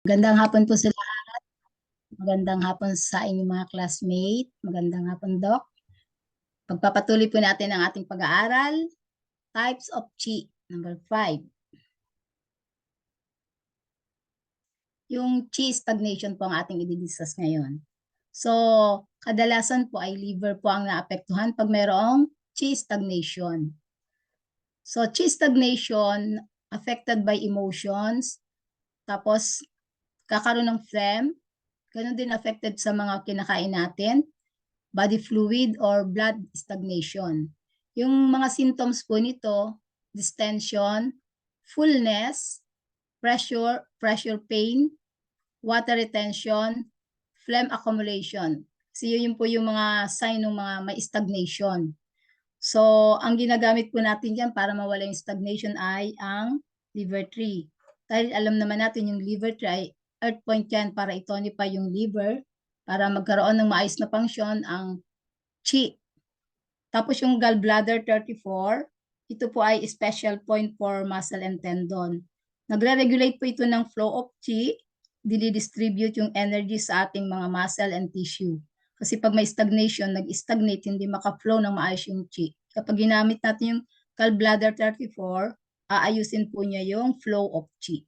Magandang hapon po sa lahat. Magandang hapon sa inyong mga classmate. Magandang hapon, Doc. Pagpapatuloy po natin ang ating pag-aaral. Types of Qi, number 5. Yung Qi Stagnation po ang ating i-discuss ngayon. So, kadalasan po ay liver po ang naapektuhan pag mayroong Qi Stagnation. So, Qi Stagnation, affected by emotions, tapos kakaroon ng phlegm, ganun din affected sa mga kinakain natin, body fluid or blood stagnation. Yung mga symptoms po nito, distension, fullness, pressure pain, water retention, phlegm accumulation. Kasi yun po yung mga sign ng mga may stagnation. So, ang ginagamit po natin dyan para mawala yung stagnation ay ang liver tree. Dahil alam naman natin yung liver tree ay earth point yan para itonify yung liver para magkaroon ng maayos na function ang Qi. Tapos yung gallbladder 34, ito po ay special point for muscle and tendon. Nagre-regulate po ito ng flow of Qi, dinidistribute yung energy sa ating mga muscle and tissue. Kasi pag may stagnation, nag-stagnate, hindi maka-flow ng maayos yung Qi. Kapag ginamit natin yung gallbladder 34, aayusin po niya yung flow of Qi.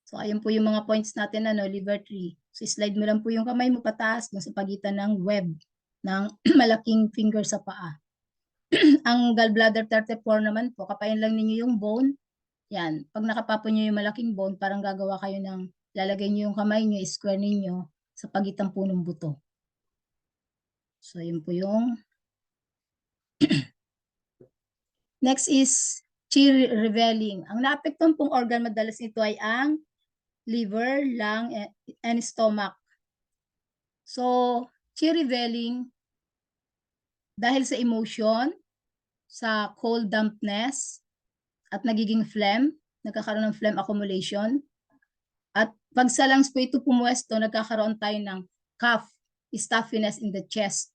So, ayun po yung mga points natin, liver tree. So, slide mo lang po yung kamay mo pataas sa pagitan ng web ng malaking finger sa paa. Ang gallbladder 34 naman po, kapain lang ninyo yung bone. Yan. Pag nakapapon nyo yung malaking bone, parang gagawa kayo ng, lalagay nyo yung kamay nyo, square ninyo sa pagitan po ng buto. So, yun po yung next is Qi revealing. Ang naapektuhan pong organ madalas nito ay ang liver, lung, and stomach. So, Qi revealing dahil sa emotion, sa cold dampness, at nagiging phlegm, nagkakaroon ng phlegm accumulation. At pag sa lungs po ito pumuwesto, nagkakaroon tayo ng cough, stuffiness in the chest.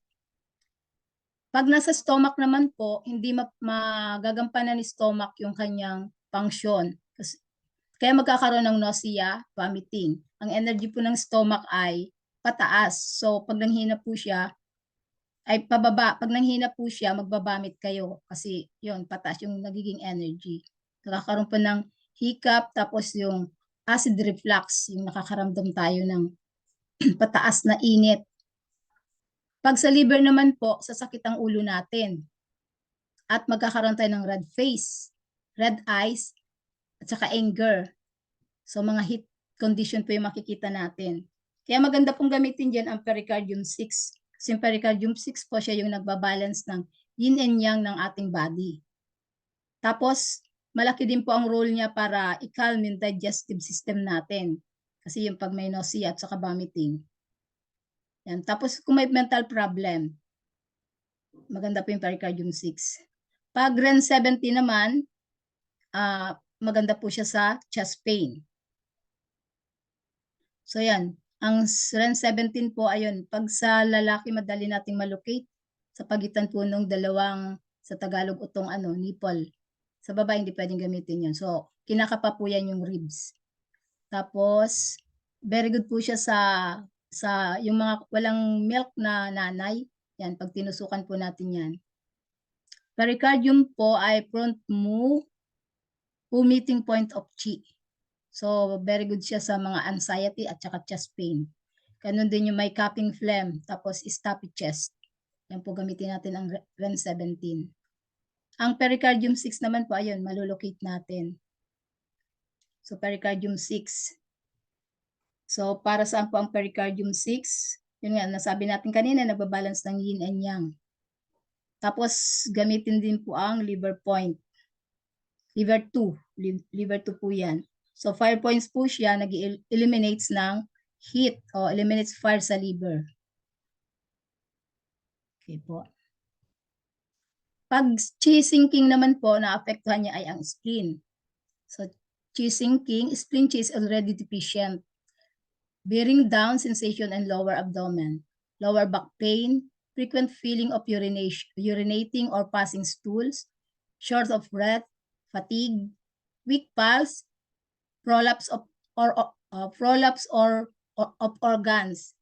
Pag nasa stomach naman po, hindi magagampanan ni stomach yung kanyang function. Kaya magkakaroon ng nausea, vomiting. Ang energy po ng stomach ay pataas. So pag nanghina po siya, ay pababa. Pag nanghina po siya, magbabamit kayo. Kasi yun, pataas yung nagiging energy. Nakakaroon po ng hiccup, tapos yung acid reflux, yung nakakaramdam tayo ng pataas na init. Pag sa liver naman po, sasakit ang ulo natin. At magkakaroon tayo ng red face, red eyes, at saka anger. So mga heat condition po yung makikita natin. Kaya maganda pong gamitin dyan ang pericardium 6. Kasi yung pericardium 6 po siya yung nagbabalance ng yin and yang ng ating body. Tapos, malaki din po ang role niya para i-calm yung digestive system natin. Kasi yung pag may nausea at saka vomiting. Yan. Tapos, kung may mental problem, maganda po yung pericardium 6. Pag REN 70 naman, maganda po siya sa chest pain. So yan, ang REN 17 po, ayun, pag sa lalaki madali nating malocate sa pagitan po ng dalawang, sa Tagalog utong nipple. Sa babae hindi pwedeng gamitin yun. So, kinakapa po yan yung ribs. Tapos, very good po siya sa yung mga walang milk na nanay. Yan, pag tinusukan po natin yan. Pericardium po ay front meeting point of Qi. So, very good siya sa mga anxiety at saka chest pain. Ganun din yung may cupping phlegm, tapos stuffy chest. Yan po gamitin natin ang REN 17. Ang pericardium 6 naman po, ayun, malulocate natin. So, pericardium 6. So, para saan po ang pericardium 6? Yun nga, nasabi natin kanina, nagbabalance ng yin and yang. Tapos, gamitin din po ang liver point. Liver 2. Liver 2 po yan. So, fire points po siya, nag-eliminates ng heat o eliminates fire sa liver. Okay po. Pag Qi sinking naman po, naapektuhan niya ay ang spleen. So, Qi sinking, spleen Qi is already deficient. Bearing down sensation and lower abdomen, lower back pain, frequent feeling of urinating or passing stools, short of breath, fatigue, weak pulse, prolapse of organs.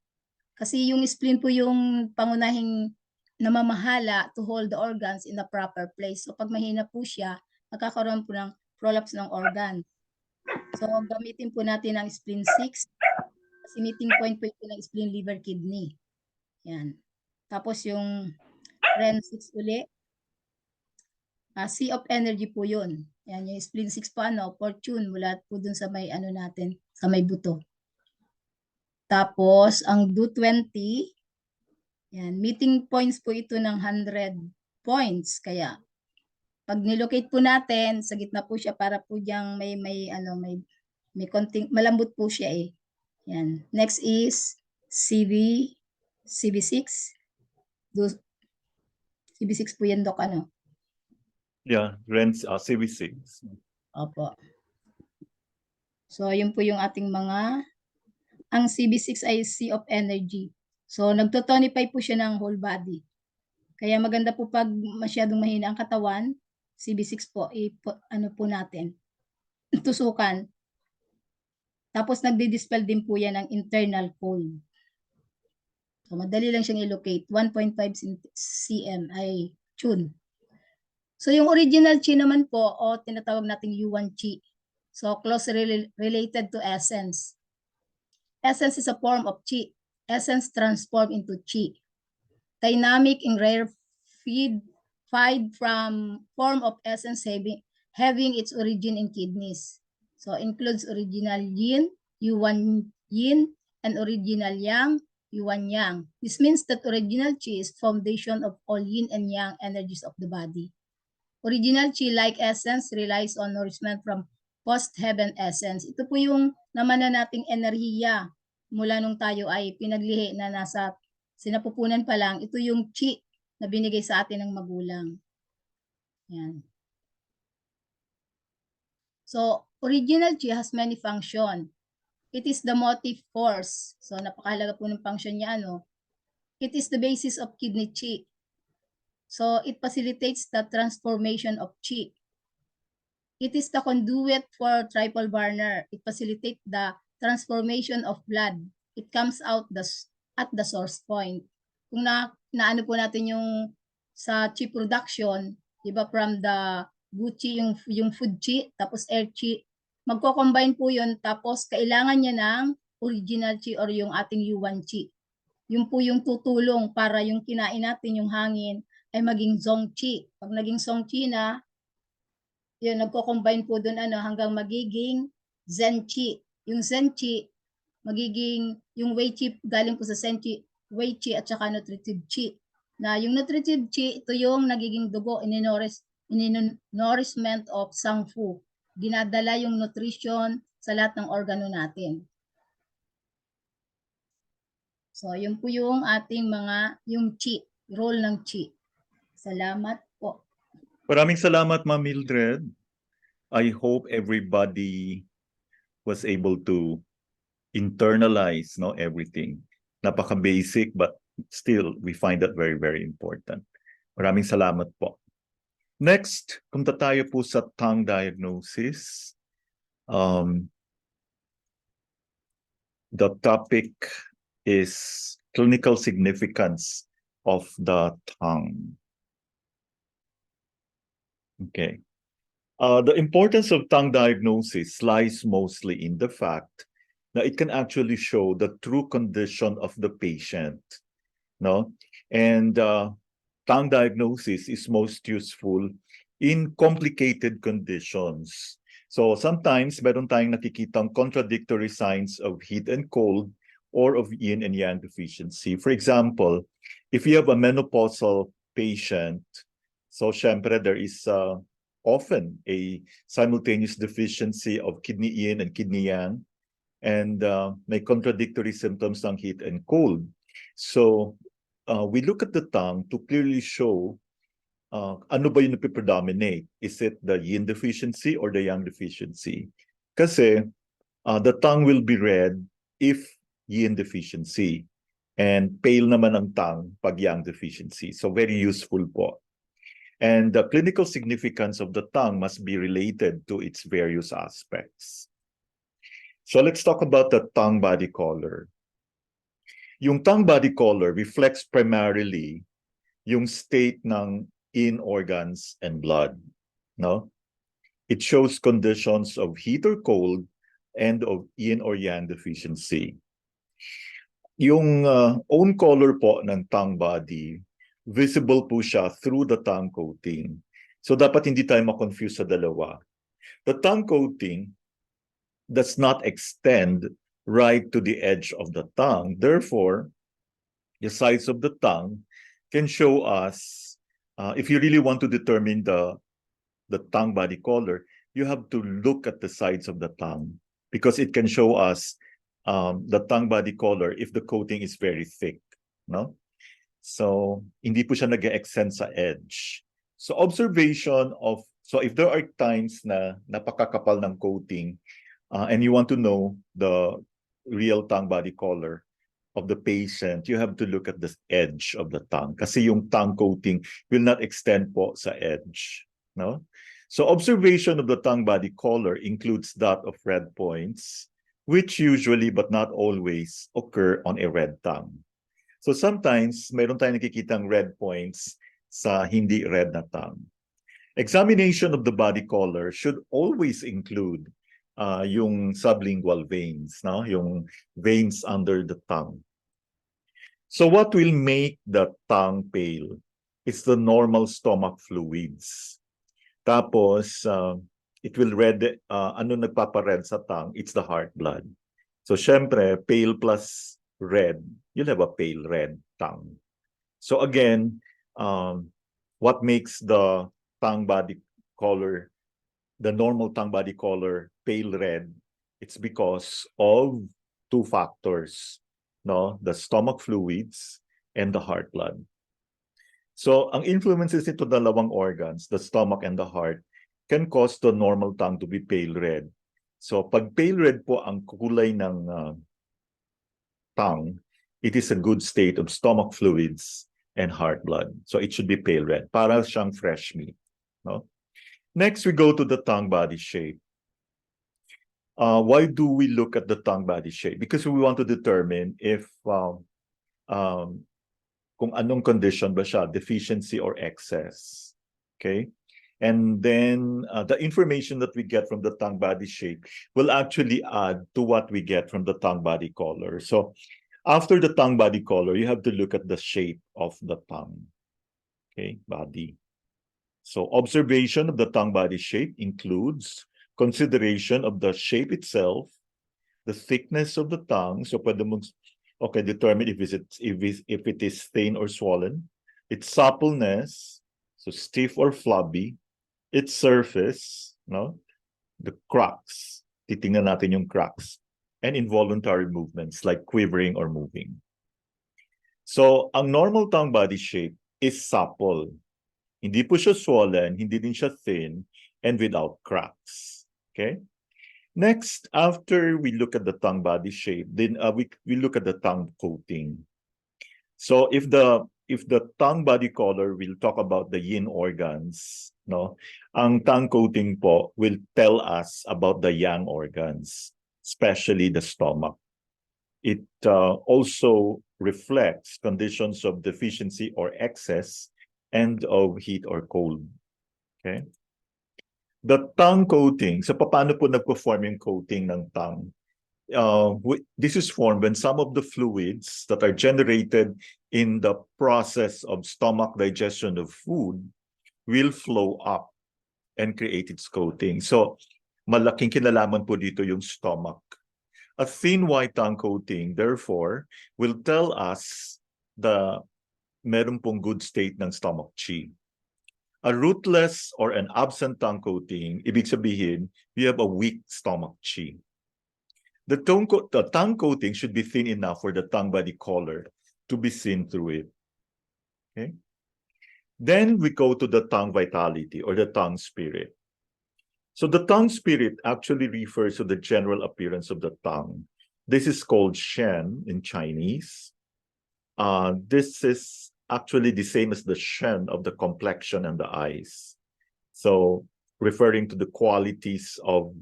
Kasi yung spleen po yung pangunahing namamahala to hold the organs in the proper place. So pag mahina po siya, magkakaroon po ng prolapse ng organ. So gamitin po natin ang spleen 6. Kasi meeting point po ito ng spleen, liver, kidney. Yan. Tapos yung REN 6 uli. Sea of energy po yun. Yan, yung spleen 6 po, fortune, mula po dun sa may natin, sa may buto. Tapos, ang do 20, yan, meeting points po ito ng 100 points. Kaya, pag nilocate po natin, sa gitna po siya para po diyang may konting, malambot po siya eh. Yan. Next is CB6. CB6 po yan, Dok, Yeah, rents CB6. Opo. So, yun po yung ating ang CB6 ay sea of energy. So, nagtotonify po siya ng whole body. Kaya maganda po pag masyadong mahina ang katawan, CB6 po, po natin, tusukan. Tapos, nagdi-dispel din po yan ng internal cold. So, madali lang siyang i-locate. 1.5 cm ay tune. So, yung original Qi naman po, o tinatawag nating U1 Qi. So, closely related to essence. Essence is a form of Qi. Essence transformed into Qi. Dynamic and rarefied from form of essence having its origin in kidneys. So, includes original yin, U1 yin, and original yang, U1 yang. This means that original Qi is foundation of all yin and yang energies of the body. Original Qi-like essence relies on nourishment from post-heaven essence. Ito po yung naman na nating enerhiya mula nung tayo ay pinaglihi na nasa sinapupunan pa lang. Ito yung Qi na binigay sa atin ng magulang. Yan. So, original Qi has many function. It is the motive force. So, napakahalaga po ng function niya. It is the basis of kidney Qi. So, it facilitates the transformation of Qi. It is the conduit for triple burner. It facilitates the transformation of blood. It comes out at the source point. Kung naano po natin yung sa Qi production, diba, from the good Qi, yung food Qi, tapos air Qi, magko-combine po yun, tapos kailangan niya ng original Qi or yung ating U1 Qi. Yun po yung tutulong para yung kinain natin, yung hangin, ay maging Zong Qi. Pag naging Zong Qi na, yun, nagko-combine po doon hanggang magiging Zen Qi. Yung Zen Qi, magiging yung Wei Qi galing po sa Zen Qi, Wei Qi at saka nutritive Qi. Na yung nutritive Qi, ito yung nagiging dugo, nourishment of Sang Fu. Dinadala yung nutrition sa lahat ng organo natin. So, yun po yung ating yung Qi, role ng Qi. Salamat po. Maraming salamat, Ma'am Mildred. I hope everybody was able to internalize everything. Napaka-basic, but still, we find that very, very important. Maraming salamat po. Next, punta tayo po sa tongue diagnosis. The topic is clinical significance of the tongue. Okay. The importance of tongue diagnosis lies mostly in the fact that it can actually show the true condition of the patient. No? And tongue diagnosis is most useful in complicated conditions. So sometimes meron tayong nakikitang contradictory signs of heat and cold or of yin and yang deficiency. For example, if you have a menopausal patient, so syempre there is often a simultaneous deficiency of kidney yin and kidney yang, and may contradictory symptoms ng heat and cold. So we look at the tongue to clearly show ano ba yung predominate? Is it the yin deficiency or the yang deficiency? Kasi the tongue will be red if yin deficiency, and pale naman ang tongue pag yang deficiency. So very useful po. And the clinical significance of the tongue must be related to its various aspects. So let's talk about the tongue body color. Yung tongue body color reflects primarily yung state ng in organs and blood, no? It shows conditions of heat or cold and of yin or yang deficiency. Yung own color po ng tongue body, visible po siya through the tongue coating. So dapat hindi tayo ma-confuse sa dalawa. The tongue coating does not extend right to the edge of the tongue. Therefore, the size of the tongue can show us, if you really want to determine the tongue body color, you have to look at the sides of the tongue because it can show us the tongue body color if the coating is very thick, no? So, hindi po siya nag-extend sa edge. So, so if there are times na napakakapal ng coating and you want to know the real tongue body color of the patient, you have to look at the edge of the tongue kasi yung tongue coating will not extend po sa edge, no? So observation of the tongue body color includes that of red points, which usually but not always occur on a red tongue. So sometimes mayroon tayong nakikitang red points sa hindi red na tongue. Examination of the body color should always include yung sublingual veins, no? Yung veins under the tongue. So what will make the tongue pale? It's the normal stomach fluids. Tapos, it will ano nagpapa-red sa tongue? It's the heart blood. So, syempre, pale plus red, you'll have a pale red tongue. So, again, what makes the tongue body color, the normal tongue body color, pale red? It's because of two factors, no? The stomach fluids and the heart blood. So, ang influences nito dalawang organs, the stomach and the heart, can cause the normal tongue to be pale red. So, pag pale red po ang kulay ng tongue, it is a good state of stomach fluids and heart blood. So, it should be pale red. Para siyang fresh meat. No? Next, we go to the tongue body shape. Why do we look at the tongue body shape? Because we want to determine if kung anong condition ba siya, deficiency or excess. Okay? And then the information that we get from the tongue body shape will actually add to what we get from the tongue body color. So after the tongue body color, you have to look at the shape of the tongue. Okay, body. So observation of the tongue body shape includes consideration of the shape itself, the thickness of the tongue. So pwede mong determine if it is thin or swollen, its suppleness, so stiff or flabby, its surface, no, the cracks, titingnan natin yung cracks, and involuntary movements like quivering or moving. So, ang normal tongue body shape is supple. Hindi po siya swollen, hindi din siya thin, and without cracks. Okay? Next, after we look at the tongue body shape, then we look at the tongue coating. So if the tongue body color will talk about the yin organs, no, ang tongue coating po will tell us about the yang organs, especially the stomach. It also reflects conditions of deficiency or excess and of heat or cold. Okay. The tongue coating, so paano po nagpo-form yung coating ng tongue? This is formed when some of the fluids that are generated in the process of stomach digestion of food will flow up and create its coating. So, malaking kinalaman po dito yung stomach. A thin white tongue coating, therefore, will tell us the meron pong good state ng stomach Qi. A rootless or an absent tongue coating, ibig sabihin, you have a weak stomach Qi. The tongue coating should be thin enough for the tongue body color to be seen through it. Okay? Then we go to the tongue vitality or the tongue spirit. So the tongue spirit actually refers to the general appearance of the tongue. This is called Shen in Chinese. This is actually the same as the Shen of the complexion and the eyes. So referring to the qualities of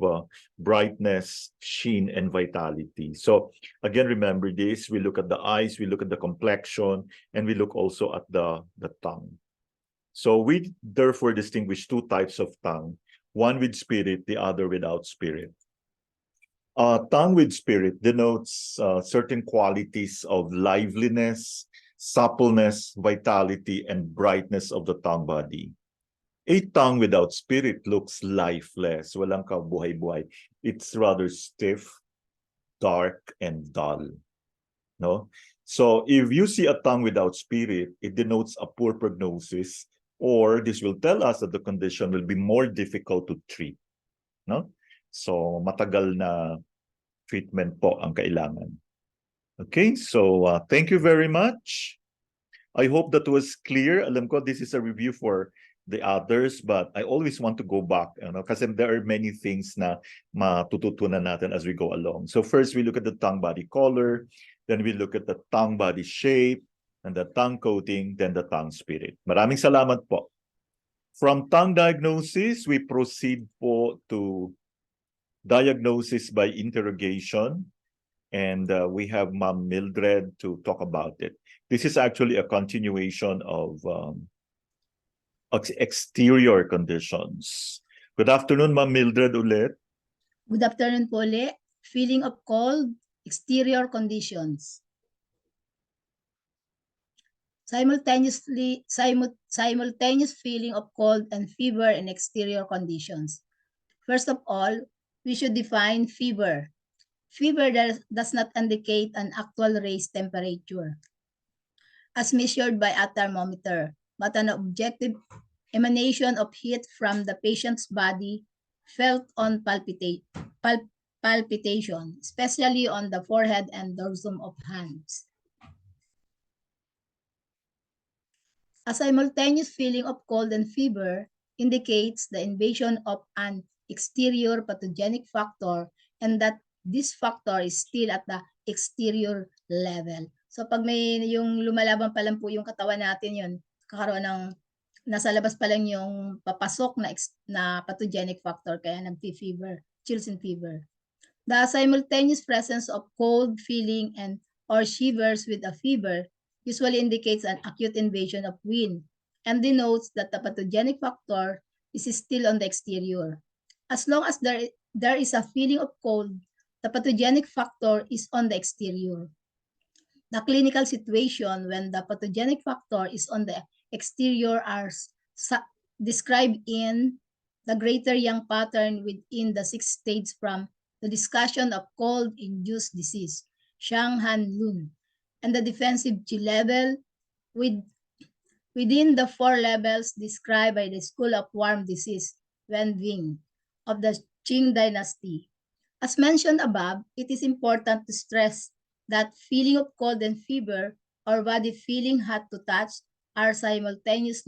brightness, sheen, and vitality. So again, remember this, we look at the eyes, we look at the complexion, and we look also at the tongue. So we therefore distinguish two types of tongue, one with spirit, the other without spirit. Tongue with spirit denotes certain qualities of liveliness, suppleness, vitality, and brightness of the tongue body. A tongue without spirit looks lifeless, walang kabuhay-buhay. It's rather stiff, dark, and dull. No? So if you see a tongue without spirit, it denotes a poor prognosis, or this will tell us that the condition will be more difficult to treat. No? So matagal na treatment po ang kailangan. Okay, so thank you very much. I hope that was clear. Alam ko this is a review for the others, but I always want to go back, kasi there are many things na matututunan natin as we go along. So first, we look at the tongue body color, then we look at the tongue body shape, and the tongue coating, then the tongue spirit. Maraming salamat po. From tongue diagnosis, we proceed po to diagnosis by interrogation, and we have Ma'am Mildred to talk about it. This is actually a continuation of exterior conditions. Good afternoon, Ma'am Mildred ulit. Good afternoon po ulit. Feeling of cold, exterior conditions. Simultaneous feeling of cold and fever in exterior conditions. First of all, we should define fever. Fever does not indicate an actual raised temperature as measured by a thermometer, but an objective emanation of heat from the patient's body felt on palpitation, especially on the forehead and dorsum of hands. A simultaneous feeling of cold and fever indicates the invasion of an exterior pathogenic factor and that this factor is still at the exterior level. So pag may yung lumalaban pa lang po yung katawan natin, yun, kakaroon ng nasa labas pa lang yung papasok na pathogenic factor, kaya nag-fever, chills and fever. The simultaneous presence of cold feeling and or shivers with a fever usually indicates an acute invasion of wind and denotes that the pathogenic factor is still on the exterior. As long as there is a feeling of cold, the pathogenic factor is on the exterior. The clinical situation when the pathogenic factor is on the exterior are described in the Greater Yang pattern within the 6 stages from the discussion of cold-induced disease, Shang-Han Lun, and the defensive Qi level within the 4 levels described by the School of Warm Disease, Wen Wing, of the Qing dynasty. As mentioned above, it is important to stress that feeling of cold and fever or body feeling hot to touch are simultaneous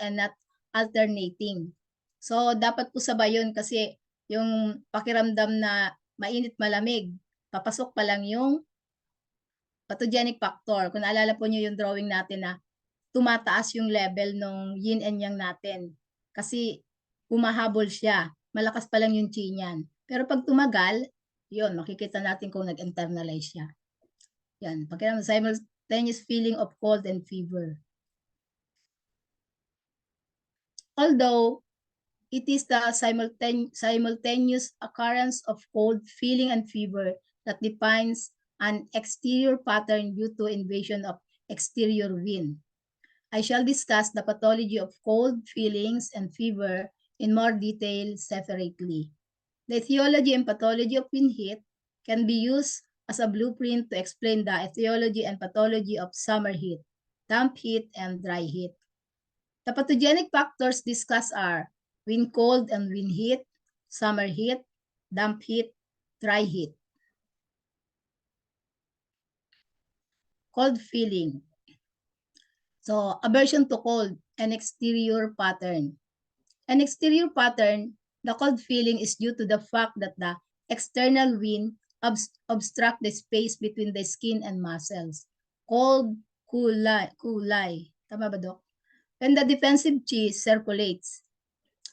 and not alternating. So, dapat po sabay yun kasi yung pakiramdam na mainit malamig, papasok pa lang yung pathogenic factor. Kung naalala po nyo yung drawing natin na tumataas yung level ng yin and yang natin kasi humahabol siya. Malakas pa lang yung chi niyan. Pero pag tumagal, yun, makikita natin kung nag-internalize siya. Yan, pakiramdam simultaneous feeling of cold and fever. Although it is the simultaneous occurrence of cold feeling and fever that defines an exterior pattern due to invasion of exterior wind. I shall discuss the pathology of cold feelings and fever in more detail separately. The etiology and pathology of wind heat can be used as a blueprint to explain the etiology and pathology of summer heat, damp heat, and dry heat. The pathogenic factors discussed are wind cold and wind heat, summer heat, damp heat, dry heat. Cold feeling. So, aversion to cold, an exterior pattern. An exterior pattern, the cold feeling is due to the fact that the external wind obstruct the space between the skin and muscles. Cold, kulay. Tama ba, Dok? When the defensive Qi circulates,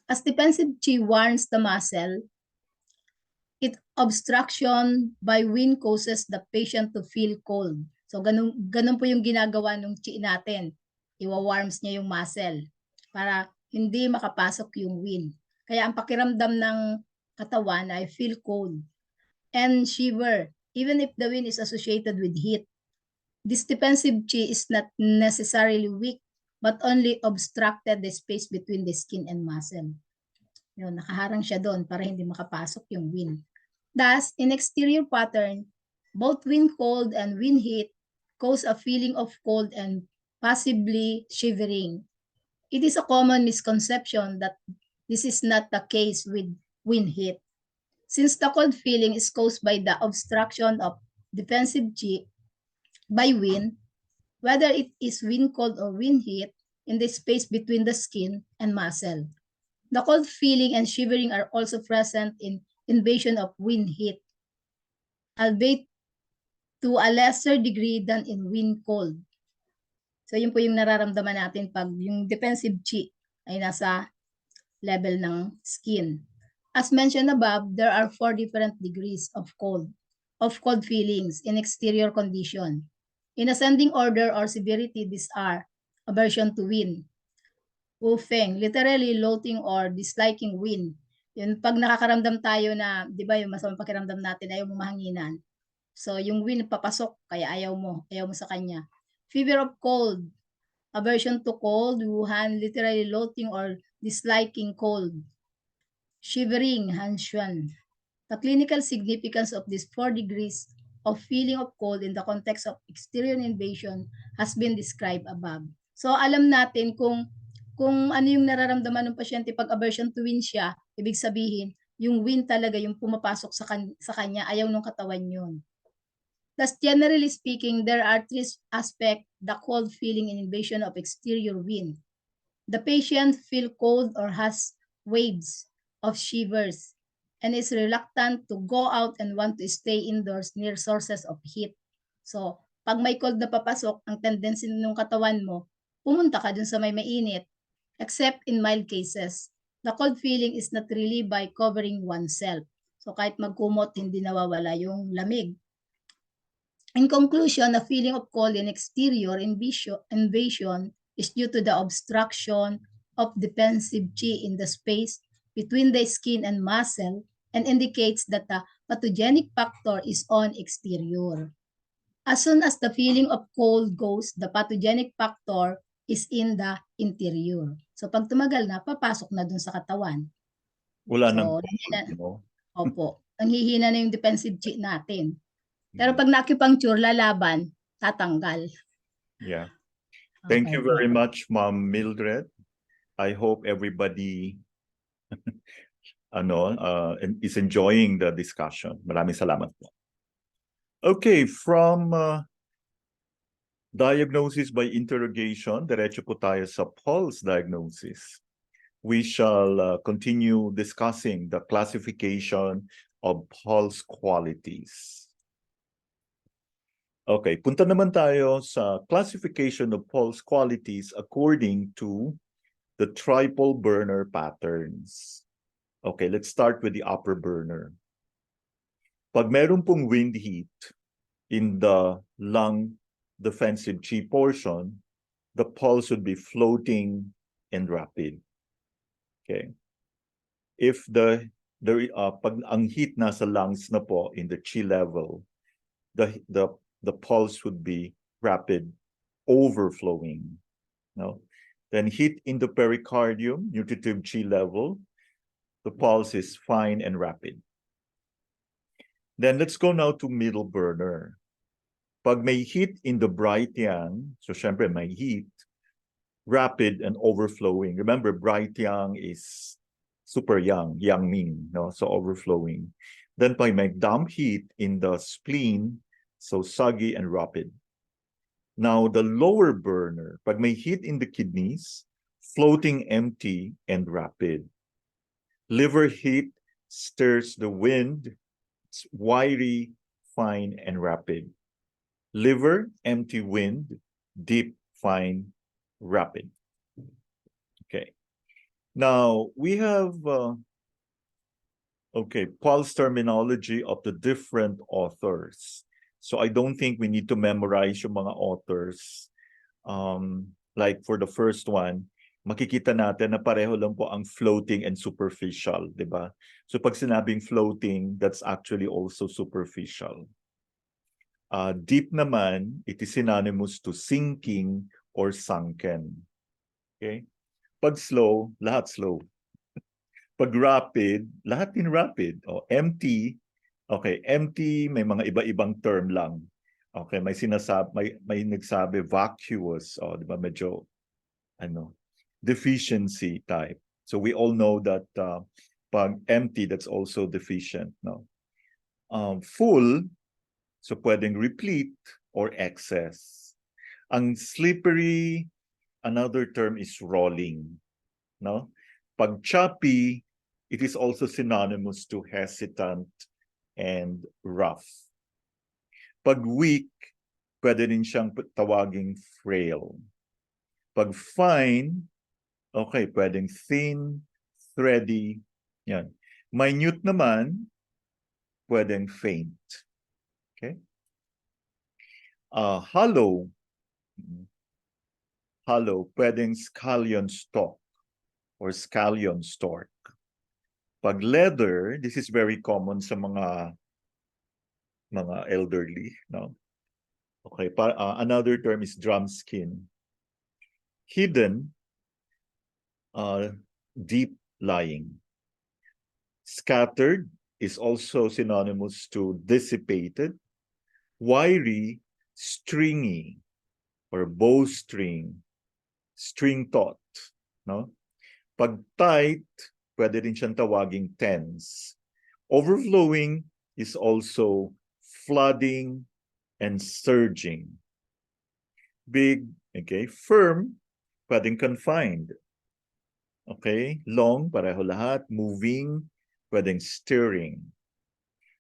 As defensive Qi warns the muscle, obstruction by wind causes the patient to feel cold. So, ganun po yung ginagawa ng Qi natin. Iwa-warms niya yung muscle para hindi makapasok yung wind. Kaya ang pakiramdam ng katawan ay feel cold and shiver, even if the wind is associated with heat. This defensive Qi is not necessarily weak, but only obstructed the space between the skin and muscle. Yun, nakaharang siya doon para hindi makapasok yung wind. Thus, in exterior pattern, both wind cold and wind heat cause a feeling of cold and possibly shivering. It is a common misconception that this is not the case with wind heat. Since the cold feeling is caused by the obstruction of defensive Qi by wind, whether it is wind cold or wind heat, in the space between the skin and muscle. The cold feeling and shivering are also present in invasion of wind heat, albeit to a lesser degree than in wind cold. So yun po yung nararamdaman natin pag yung defensive Qi ay nasa level ng skin. As mentioned above, there are 4 different degrees of cold feelings in exterior condition. In ascending order or severity, these are aversion to wind, Wufeng, literally loathing or disliking wind. Yun, pag nakakaramdam tayo na, di ba yung masamang pakiramdam natin, ayaw mo mahanginan. So, yung wind papasok, kaya ayaw mo sa kanya. Fear of cold, aversion to cold, Wuhan, literally loathing or disliking cold. Shivering, Hanshuan. The clinical significance of these 4 degrees of feeling of cold in the context of exterior invasion has been described above. So, alam natin kung ano yung nararamdaman ng pasyente pag aversion to wind siya, ibig sabihin, yung wind talaga yung pumapasok sa kanya, ayaw ng katawan yun. Thus, generally speaking, there are 3 aspects the cold feeling in invasion of exterior wind. The patient feel cold or has waves of shivers and is reluctant to go out and want to stay indoors near sources of heat. So, pag may cold na papasok, ang tendency ng katawan mo, pumunta ka dun sa may mainit. Except in mild cases, the cold feeling is not relieved by covering oneself. So kahit magkumot, hindi nawawala yung lamig. In conclusion, the feeling of cold in exterior invasion is due to the obstruction of defensive Qi in the space between the skin and muscle and indicates that the pathogenic factor is on exterior. As soon as the feeling of cold goes, the pathogenic factor is in the interior. So pag tumagal na, papasok na dun sa katawan. Wala So, nang opo, nanghihina na yung defensive Qi natin. Pero pag na-acupuncture, lalaban, tatanggal. Yeah. Thank Okay you po. very much, Ma'am Mildred. I hope everybody is enjoying the discussion. Maraming salamat po. Okay, from diagnosis by interrogation, diretso po tayo sa pulse diagnosis. We shall continue discussing the classification of pulse qualities. Okay, punta naman tayo sa classification of pulse qualities according to the triple burner patterns. Okay, let's start with the upper burner. Pag meron pong wind heat in the lung defensive Qi portion, the pulse would be floating and rapid. Okay. If pag ang heat nasa lungs na po in the Qi level, the pulse would be rapid, overflowing. No? Then heat in the pericardium, nutritive Qi level, the pulse is fine and rapid. Then let's go now to middle burner. Pag may heat in the bright yang, so syempre may heat, rapid and overflowing. Remember, bright yang is super yang, yang ming, no? So overflowing. Then pag may damp heat in the spleen, so soggy and rapid. Now, the lower burner, pag may heat in the kidneys, floating empty and rapid. Liver heat stirs the wind, it's wiry, fine, and rapid. Liver, empty wind, deep, fine, rapid. Okay. Now, we have, pulse terminology of the different authors. So I don't think we need to memorize yung mga authors. Like for the first one, makikita natin na pareho lang po ang floating and superficial, di ba? So pag sinabing floating, that's actually also superficial. Deep naman, it is synonymous to sinking or sunken. Okay? Pag slow, lahat slow. Pag rapid, lahat din rapid. O empty, okay, empty, may mga iba-ibang term lang. Okay, may nagsabi vacuous, di ba medyo deficiency type. So we all know that pag empty, that's also deficient, no? Full, so pwedeng replete or excess. Ang slippery, another term is rolling, no? Pag choppy, it is also synonymous to hesitant and rough. Pag weak, pwede din siyang tawaging frail. Pag fine, okay, pwedeng thin, thready, yan. Minute naman, pwedeng faint. Okay? Hollow, pwedeng scallion stalk or scallion stalk. Pag leather, this is very common sa mga elderly, no? Okay, another term is drum skin. Hidden, deep lying. Scattered is also synonymous to dissipated. Wiry, stringy, or bowstring, string taut, no? Pag tight, pwede rin siyang tawaging tense. Overflowing is also flooding and surging. Big, okay, firm, pwedeng confined. Okay, long, pareho lahat. Moving, pwedeng stirring.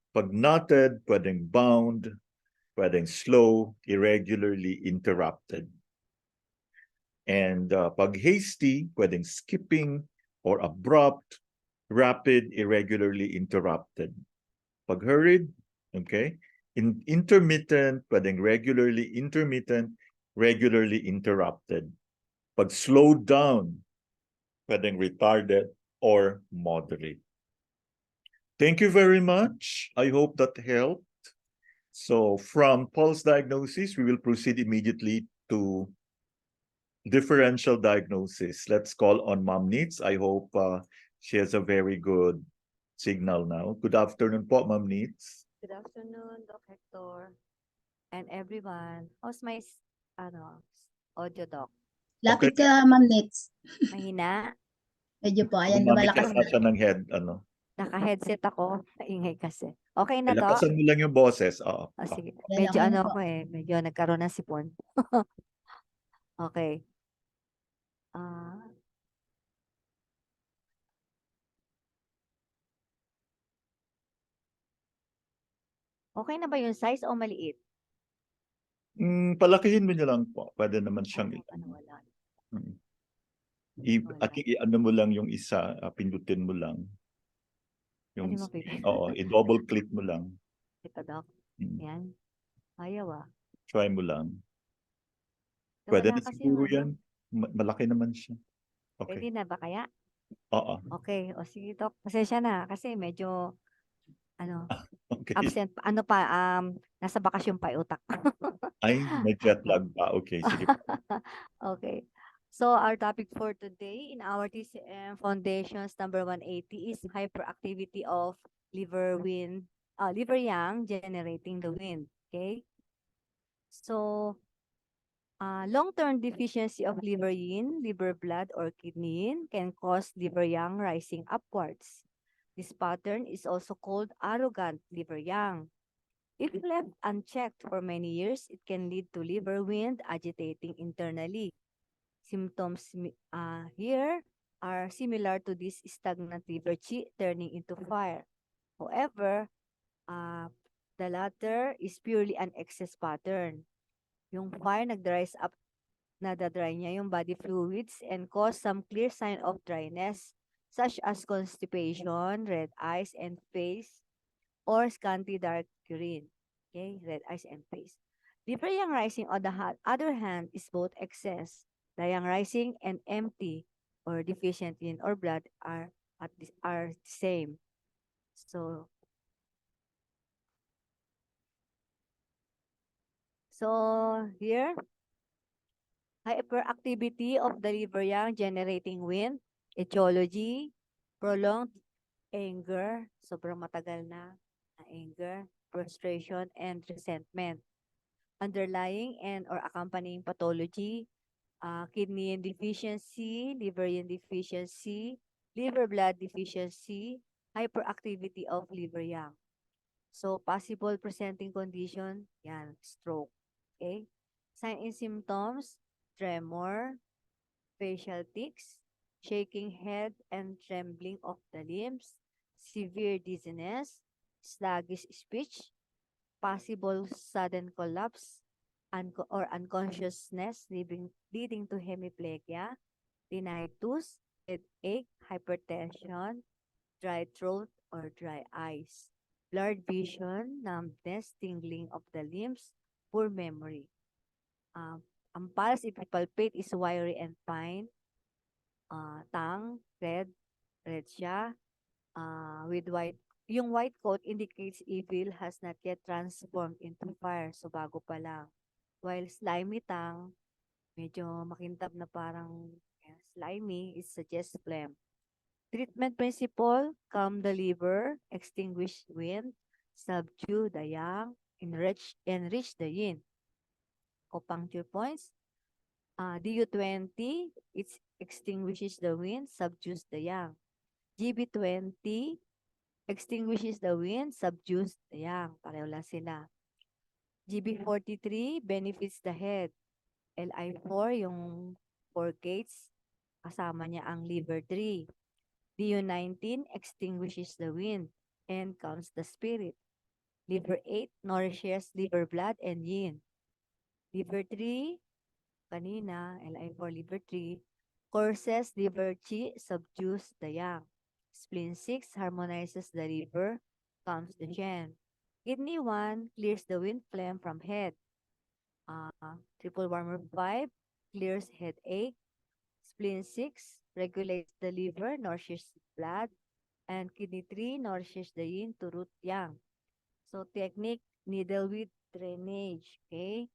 Pag knotted, pwedeng bound, pwedeng slow, irregularly interrupted. And pag hasty, pwedeng skipping or abrupt, rapid, irregularly interrupted. Pag hurried, okay, intermittent, pwedeng regularly intermittent, regularly interrupted. Pag slowed down, pwedeng retarded or moderate. Thank you very much. I hope that helped. So from pulse diagnosis, we will proceed immediately to differential diagnosis. Let's call on Ma'am Needs. I hope she has a very good signal now. Good afternoon po, Ma'am Needs. Good afternoon, Doc Hector, and everyone. How's my audio, Doc? Lapit ka, Ma'am Nits. Mahina? Medyo po, ayan, Gumamit lumalakas ka siya ng head, Naka-headset ako. Maingay kasi. Okay na, Doc? Lakasan mo lang yung boses. Oo. Oh, sige. Yan, Medyo okay na ako po. medyo nagkaroon ng sipon. Okay. Ah, okay na ba yung size o maliit? Palakihin mo niyo lang po. Pwede naman siyang Wala. ano mo lang yung isa, pindutin mo lang. Yung, Hindi mo pwede. i-double click mo lang. Ito, Doc. Mm. Yan. Ayaw Try mo lang. Wala Pwede na kasi siguro yung yan. Malaki naman siya. Okay. Pwede na ba kaya? Oo. Okay. O sige, Doc. Pasensya na kasi medyo Okay. absent. Nasa bakasyon pa yung utak. Ay, may jet lag pa. Okay, sige. Okay. So our topic for today in our TCM Foundations number 180 is hyperactivity of liver yang generating the wind. Okay. So long-term deficiency of liver yin, liver blood, or kidney yin can cause liver yang rising upwards. This pattern is also called arrogant liver yang. If left unchecked for many years, it can lead to liver wind agitating internally. Symptoms here are similar to this stagnant liver qi turning into fire. However, the latter is purely an excess pattern. Yung fire nag-rise up Nadadry niya yung body fluids and cause some clear sign of dryness such as constipation, red eyes and face, or scanty dark urine. Okay, red eyes and face. Liver yang rising on the other hand is both excess, the yang rising and empty or deficient in or blood are the same. So here, hyperactivity of the liver yang generating wind, etiology, prolonged anger, sobrang matagal na anger, frustration, and resentment. Underlying and or accompanying pathology, kidney deficiency, liver deficiency, liver blood deficiency, hyperactivity of liver yang. So, possible presenting condition, yan, stroke. Okay? Sign and symptoms, tremor, facial tics, shaking head and trembling of the limbs, severe dizziness, sluggish speech, possible sudden collapse or unconsciousness leading to hemiplegia, tinnitus, headache, hypertension, dry throat or dry eyes, blurred vision, numbness, tingling of the limbs, poor memory. Ang pulse, if you palpate, is wiry and fine. Tongue, red siya. With white, yung white coat indicates evil has not yet transformed into fire. So, bago pa lang. While slimy tongue, medyo makintab na parang slimy, it suggests phlegm. Treatment principle, calm the liver, extinguish wind, subdue the yang, enrich the yin. Acupuncture points, DU20, it extinguishes the wind, subdues the yang. GB20, extinguishes the wind, subdues the yang. Pareho lang sila. GB43, benefits the head. LI4, yung 4 gates, kasama niya ang liver 3. DU19 extinguishes the wind and calms the spirit. Liver 8 nourishes liver blood and yin. Liver 3, kanina, Li4 liver 3, courses liver qi, subdues the yang. Spleen 6 harmonizes the liver, calms the chen. Kidney 1 clears the wind phlegm from head. Triple warmer 5 clears headache. Spleen 6 regulates the liver, nourishes blood, and kidney 3 nourishes the yin to root yang. So technique, needle with drainage. Okay.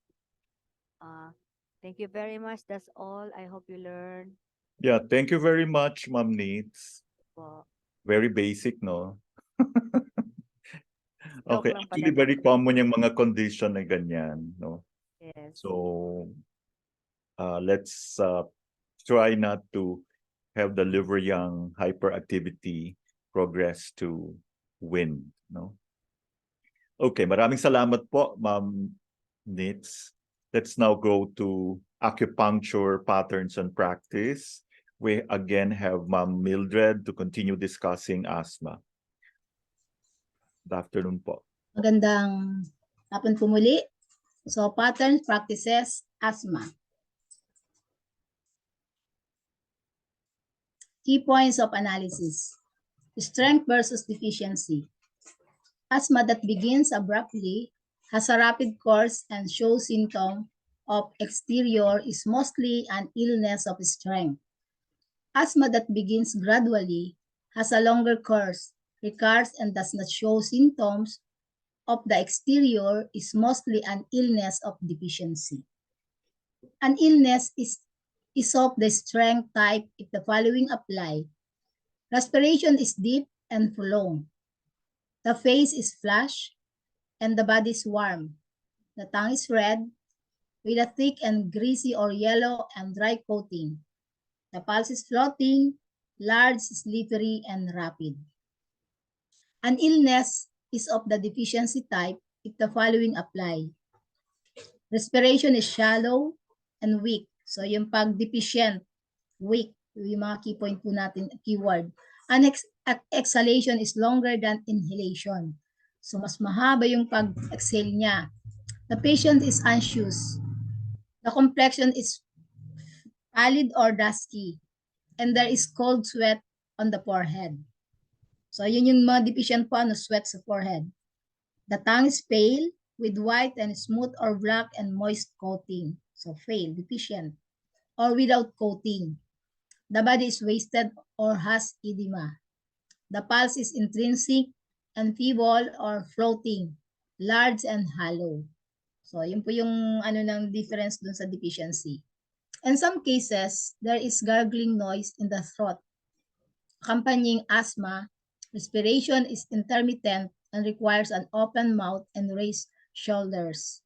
Thank you very much. That's all. I hope you learn. Yeah, thank you very much, Ma'am Neats. Po. Very basic, no? Stroke Okay, lang actually pala very to. common yung mga condition na ganyan, no? Yes. So, let's try not to have the liver yang hyperactivity progress to wind, no? Okay, maraming salamat po, Ma'am Nitz. Let's now go to acupuncture patterns and practice. We again have Ma'am Mildred to continue discussing asthma. Good afternoon po. Magandang hapon po muli. So, patterns, practices, asthma. Key points of analysis. Strength versus deficiency. Asthma that begins abruptly, has a rapid course, and shows symptoms of exterior is mostly an illness of strength. Asthma that begins gradually, has a longer course, recurs, and does not show symptoms of the exterior is mostly an illness of deficiency. An illness is of the strength type if the following apply. Respiration is deep and prolonged. The face is flushed and the body is warm. The tongue is red with a thick and greasy or yellow and dry coating. The pulse is floating, large, slippery, and rapid. An illness is of the deficiency type if the following apply. Respiration is shallow and weak. So yung pag deficient, weak, yung mga key point po natin, keyword. An exhalation is longer than inhalation. So mas mahaba yung pag-exhale niya. The patient is anxious. The complexion is pallid or dusky, and there is cold sweat on the forehead. So, yun yung mga deficient po, sweat sa forehead. The tongue is pale with white and smooth or black and moist coating. So, pale, deficient. Or without coating. The body is wasted or has edema. The pulse is intrinsic and feeble or floating, large and hollow. So, yun po yung ng difference dun sa deficiency. In some cases, there is gargling noise in the throat. Accompanying asthma, respiration is intermittent and requires an open mouth and raised shoulders.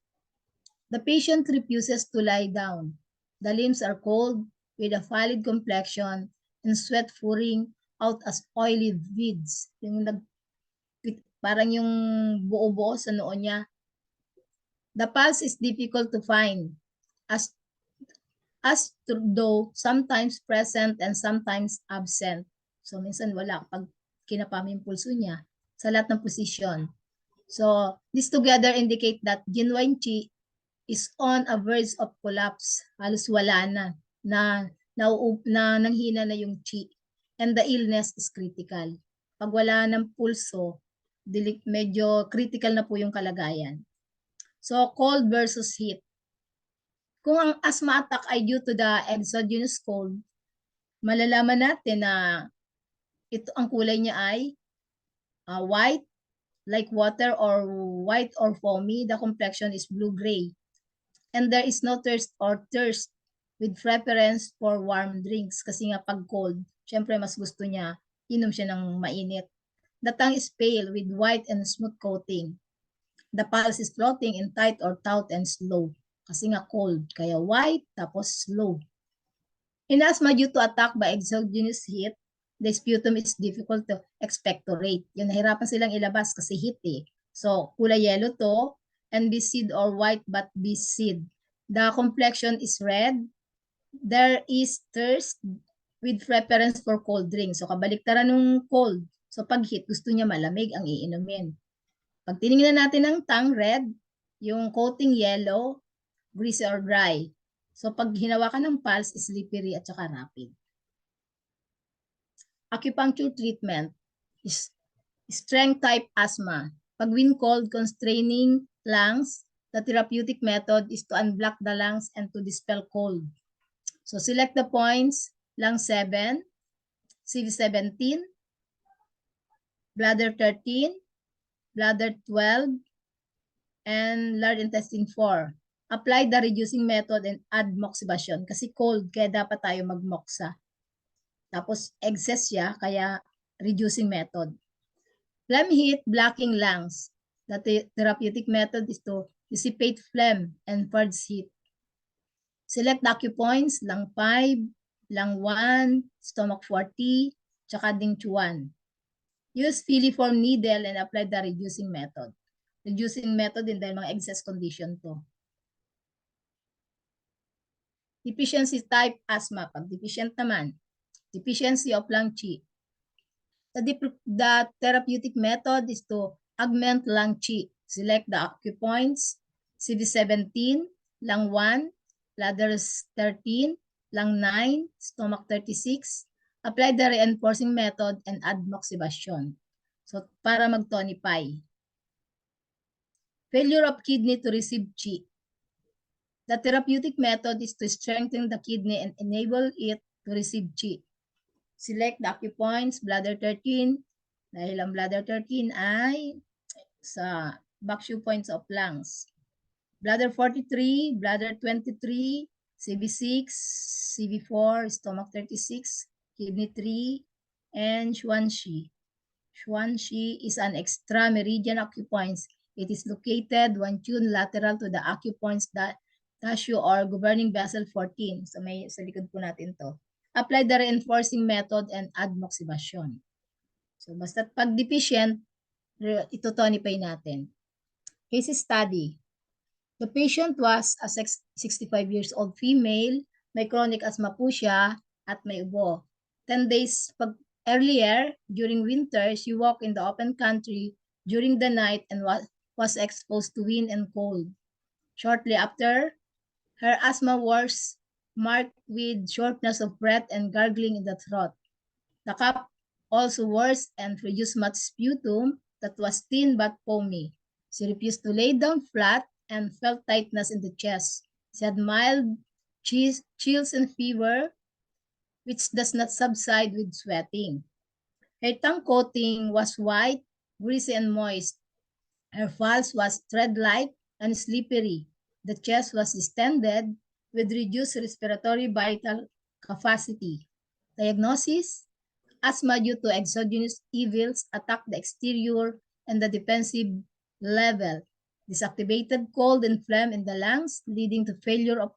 The patient refuses to lie down. The limbs are cold with a pallid complexion and sweat pouring out as oily beads. Parang yung buo-buo sa noo niya. The pulse is difficult to find as though sometimes present and sometimes absent. So, minsan wala pag kinapam yung pulso niya sa lahat ng posisyon. So, this together indicate that genuine Qi is on a verge of collapse. Halos wala na nanghina na yung Qi. And the illness is critical. Pag wala ng pulso, medyo critical na po yung kalagayan. So, cold versus heat. Kung ang asthma attack ay due to the exogenous cold, malalaman natin na ito ang kulay niya ay white, like water, or white or foamy. The complexion is blue-gray. And there is no thirst with preference for warm drinks. Kasi nga pag cold, syempre mas gusto niya, inom siya ng mainit. The tongue is pale with white and smooth coating. The pulse is floating and tight or taut and slow. Kasi nga cold, kaya white, tapos slow. In asthma due to attack by exogenous heat, the sputum is difficult to expectorate. Yun, nahirapan silang ilabas kasi heat eh. So, kulay yellow to, and viscid or white but viscid. The complexion is red. There is thirst with preference for cold drinks. So, kabaliktaran ng cold. So, pag heat, gusto niya malamig ang iinumin. Pag tinignan natin ang tongue, red, yung coating yellow, greasy or dry. So, pag hinawakan ng pulse, slippery at saka rapid. Acupuncture treatment is strength type asthma. Pag when cold, constraining lungs, the therapeutic method is to unblock the lungs and to dispel cold. So, select the points, lung 7, CV17, bladder 13, bladder 12, and large intestine 4. Apply the reducing method and add moxibustion. Kasi cold, kaya dapat tayo magmoxa. Tapos excess siya, kaya reducing method. Phlegm heat, blocking lungs. The therapeutic method is to dissipate phlegm and purge heat. Select the acupoints, lung 5, lung 1, stomach 40, tsaka ding 1. Use filiform needle and apply the reducing method. Reducing method din dahil mga excess condition to. Deficiency type asthma. Pag deficient naman, deficiency of lung Qi. The therapeutic method is to augment lung Qi. Select the acupoints, CV17, lung 1, bladder 13, lung 9, stomach 36. Apply the reinforcing method and add moxibustion. So, para mag-tonify. Failure of kidney to receive Qi. The therapeutic method is to strengthen the kidney and enable it to receive Qi. Select the acupoints, bladder 13, dahil ang bladder 13 ay sa backshoe points of lungs. Bladder 43, bladder 23, CV6, CV4, stomach 36, kidney 3, and Xuanxi. Xuanxi is an extra-meridian acupoints. It is located one tune lateral to the acupoints tissue or governing vessel 14. So sa likod po natin to. Apply the reinforcing method and add moxibustion. So basta pag deficient, ito tonify natin. Case study. The patient was a 65 years old female, may chronic asthma po siya at may ubo. 10 days earlier, during winter, she walked in the open country during the night and was exposed to wind and cold. Shortly after, her asthma worse marked with shortness of breath and gargling in the throat. The cough also worse and produced much sputum that was thin but foamy. She refused to lay down flat and felt tightness in the chest. She had mild chills and fever, which does not subside with sweating. Her tongue coating was white, greasy, and moist. Her pulse was thread-like and slippery. The chest was distended with reduced respiratory vital capacity. Diagnosis: asthma due to exogenous evils attack the exterior and the defensive level. Disactivated cold and phlegm in the lungs, leading to failure of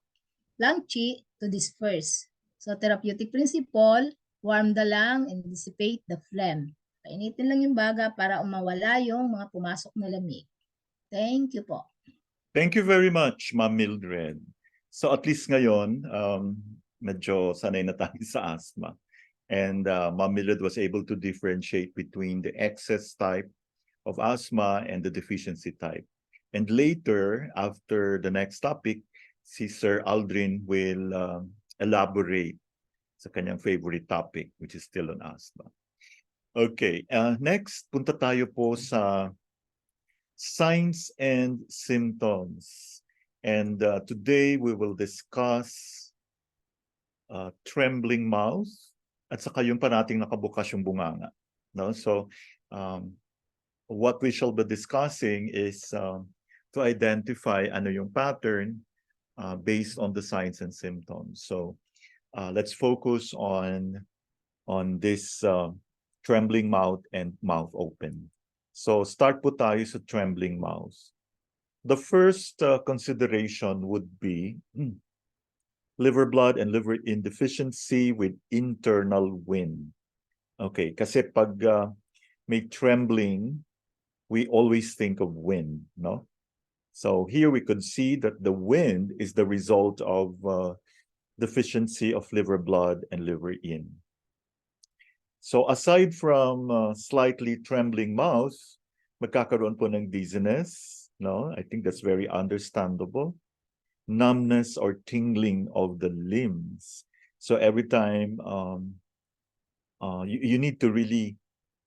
lung qi to disperse. So therapeutic principle, warm the lung and dissipate the phlegm. Painitin lang yung baga para umawala yung mga pumasok na lamig. Thank you po. Thank you very much, Ma'am Mildred. So at least ngayon, medyo sanay na tayo sa asthma. And Ma'am Mildred was able to differentiate between the excess type of asthma and the deficiency type. And later, after the next topic, si Sir Aldrin will elaborate sa kanyang favorite topic, which is still on asthma. Okay, next, punta tayo po sa signs and symptoms. And today we will discuss trembling mouth at saka yung pa nating nakabukas yung bunganga. No? So what we shall be discussing is to identify ano yung pattern based on the signs and symptoms. So let's focus on this trembling mouth and mouth open. So start po tayo sa trembling mouth. The first consideration would be liver blood and liver insufficiency with internal wind. Okay, kasi pag may trembling, we always think of wind, no? So here we could see that the wind is the result of deficiency of liver blood and liver in. So aside from slightly trembling mouth, magkakaroon po ng dizziness, no? I think that's very understandable. Numbness or tingling of the limbs. So every time you need to really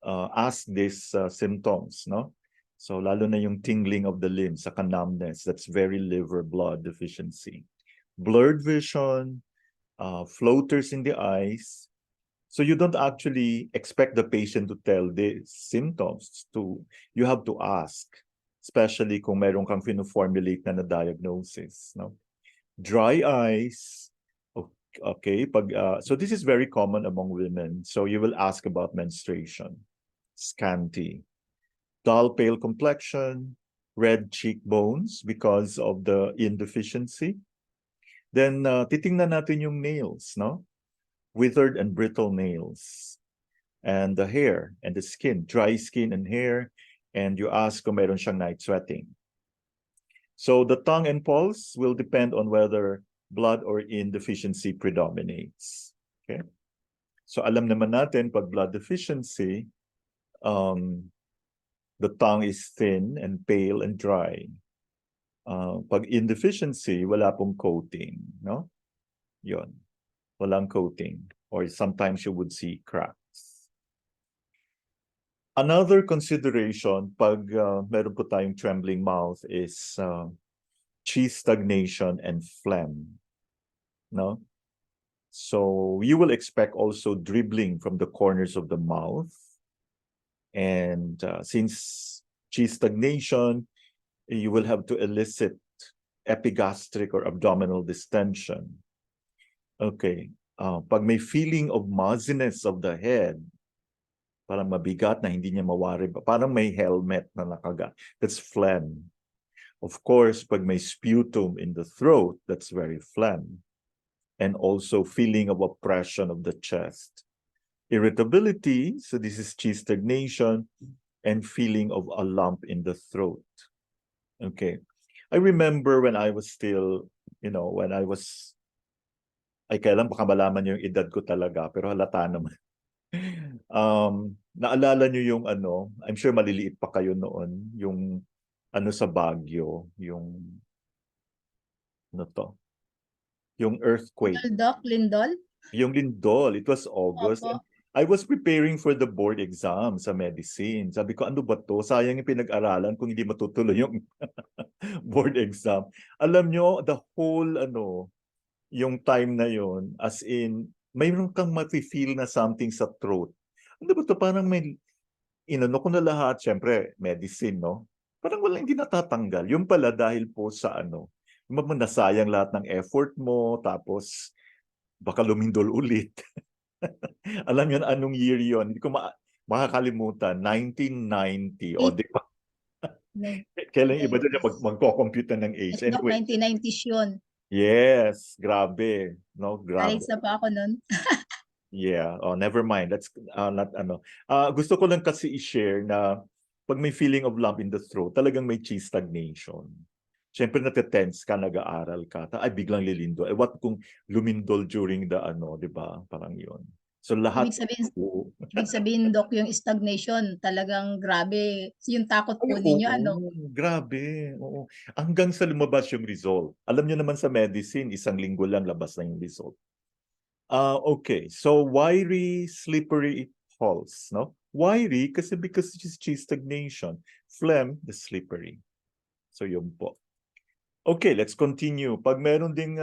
ask these symptoms, no? So lalo na yung tingling of the limbs, saka numbness, that's very liver blood deficiency. Blurred vision, floaters in the eyes. So you don't actually expect the patient to tell the symptoms. You have to ask, especially kung meron kang formulate na diagnosis. No? Dry eyes. Okay, so this is very common among women. So you will ask about menstruation. Scanty. Dull pale complexion, red cheekbones because of the insufficiency. Then titingnan natin yung nails, no? Withered and brittle nails. And the hair and the skin, dry skin and hair. And you ask kung meron siyang night sweating. So the tongue and pulse will depend on whether blood or insufficiency predominates. Okay? So alam naman natin pag blood deficiency, the tongue is thin and pale and dry. Pag insufficiency, wala pong coating, no? Yon. Walang coating. Or sometimes you would see cracks. Another consideration pag meron po tayong trembling mouth is Qi stagnation and phlegm, no? So you will expect also dribbling from the corners of the mouth. And since Qi stagnation, you will have to elicit epigastric or abdominal distension. Okay. Pag may feeling of muzziness of the head, parang mabigat na hindi niya mawari, parang may helmet na nakaga. That's phlegm. Of course, pag may sputum in the throat, that's very phlegm. And also feeling of oppression of the chest. Irritability, so this is Qi stagnation, and feeling of a lump in the throat. Okay. I remember when I was still, ay kailan baka malaman yung edad ko talaga, pero halata naman. Naalala nyo yung I'm sure maliliit pa kayo noon, yung sa Baguio, yung yung earthquake. Doc, Lindol? Yung lindol, it was August. Opo. And I was preparing for the board exam sa medicine. Sabi ko, ano ba to? Sayang yung pinag-aralan kung hindi matutuloy yung board exam. Alam nyo, the whole, yung time na yon, as in, mayroon kang mafe-feel na something sa throat. Ano ba to? Parang may, inano ko na lahat, syempre, medicine, no? Parang wala, hindi natatanggal. Yung pala dahil po sa nasayang lahat ng effort mo, tapos baka lumindol ulit. Alam yun, anong year yun? Hindi ko makakalimutan. 1990. O, di ba? Kailan yung iba doon yung magko-compute na ng age. Yes, Doc, Anyway, 1990s yun. yes, grabe. No, grabe. College na pa ako nun. Yeah, oh, never mind. That's not ano. Gusto ko lang kasi i-share na pag may feeling of lump in the throat, talagang may Qi stagnation. Siyempre natetense ka, nag-aaral ka, ay biglang lilindol. Eh what kung lumindol during the di ba? Parang yun. So lahat Ibig sabihin, Doc, yung stagnation, talagang grabe. Yung takot ay, po ninyo, ano? grabe. Oo. Hanggang sa lumabas yung result. Alam niyo naman sa medicine, isang linggo lang labas na yung result. Okay, so wiry, slippery halls, no? Wiry kasi because it's Qi stagnation. Phlegm, the slippery. So yun po. Okay, let's continue. Pag meron ding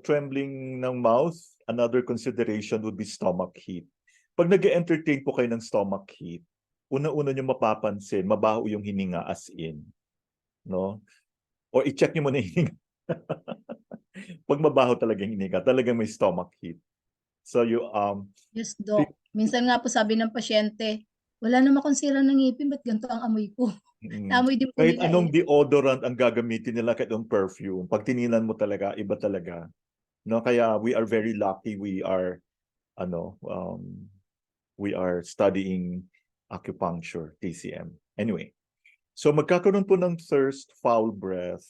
trembling ng mouth, another consideration would be stomach heat. Pag nag-entertain po kayo ng stomach heat, una-una nyo mapapansin, mabaho yung hininga as in. No? Or i-check nyo muna yung hininga. Pag mabaho talaga yung hininga, talagang may stomach heat. So you Yes, Doc. Minsan nga po sabi ng pasyente, wala naman akong sira ng ngipin, ba't ganito ang amoy ko? Naamoy din po kahit nila anong deodorant ang gagamitin nila, kahit anong perfume, pag tininan mo talaga, iba talaga. No, kaya we are very lucky we are we are studying acupuncture, TCM. Anyway, so magkakaroon po ng thirst, foul breath.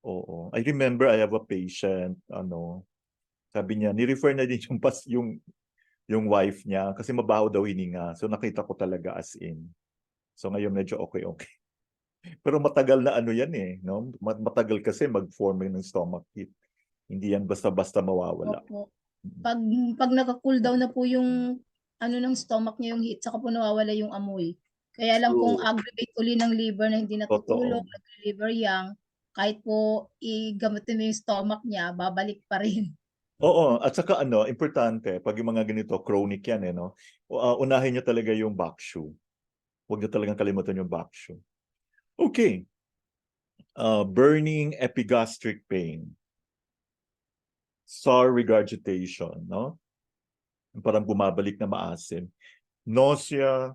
Oo. I remember I have a patient, sabi niya, ni-refer na din yung wife niya kasi mabaho daw hininga. So nakita ko talaga as in. So ngayon medyo okay. Pero matagal na yan no? Matagal kasi mag-form ng stomach heat. Hindi yan basta-basta mawawala. Opo. Pag naka-cool down na po yung ng stomach niya, yung heat, saka po nawawala yung amoy. Kaya lang kung aggravate uli ng liver na hindi natutulog, liver yang, kahit po igamutin mo yung stomach niya, babalik pa rin. Oo, at saka importante, pag yung mga ganito, chronic yan no? Unahin nyo talaga yung back shoe. Huwag nyo talagang kalimutan yung back shoe. Okay. Burning epigastric pain. Sour regurgitation, no? Parang bumabalik na maasim. Nausea,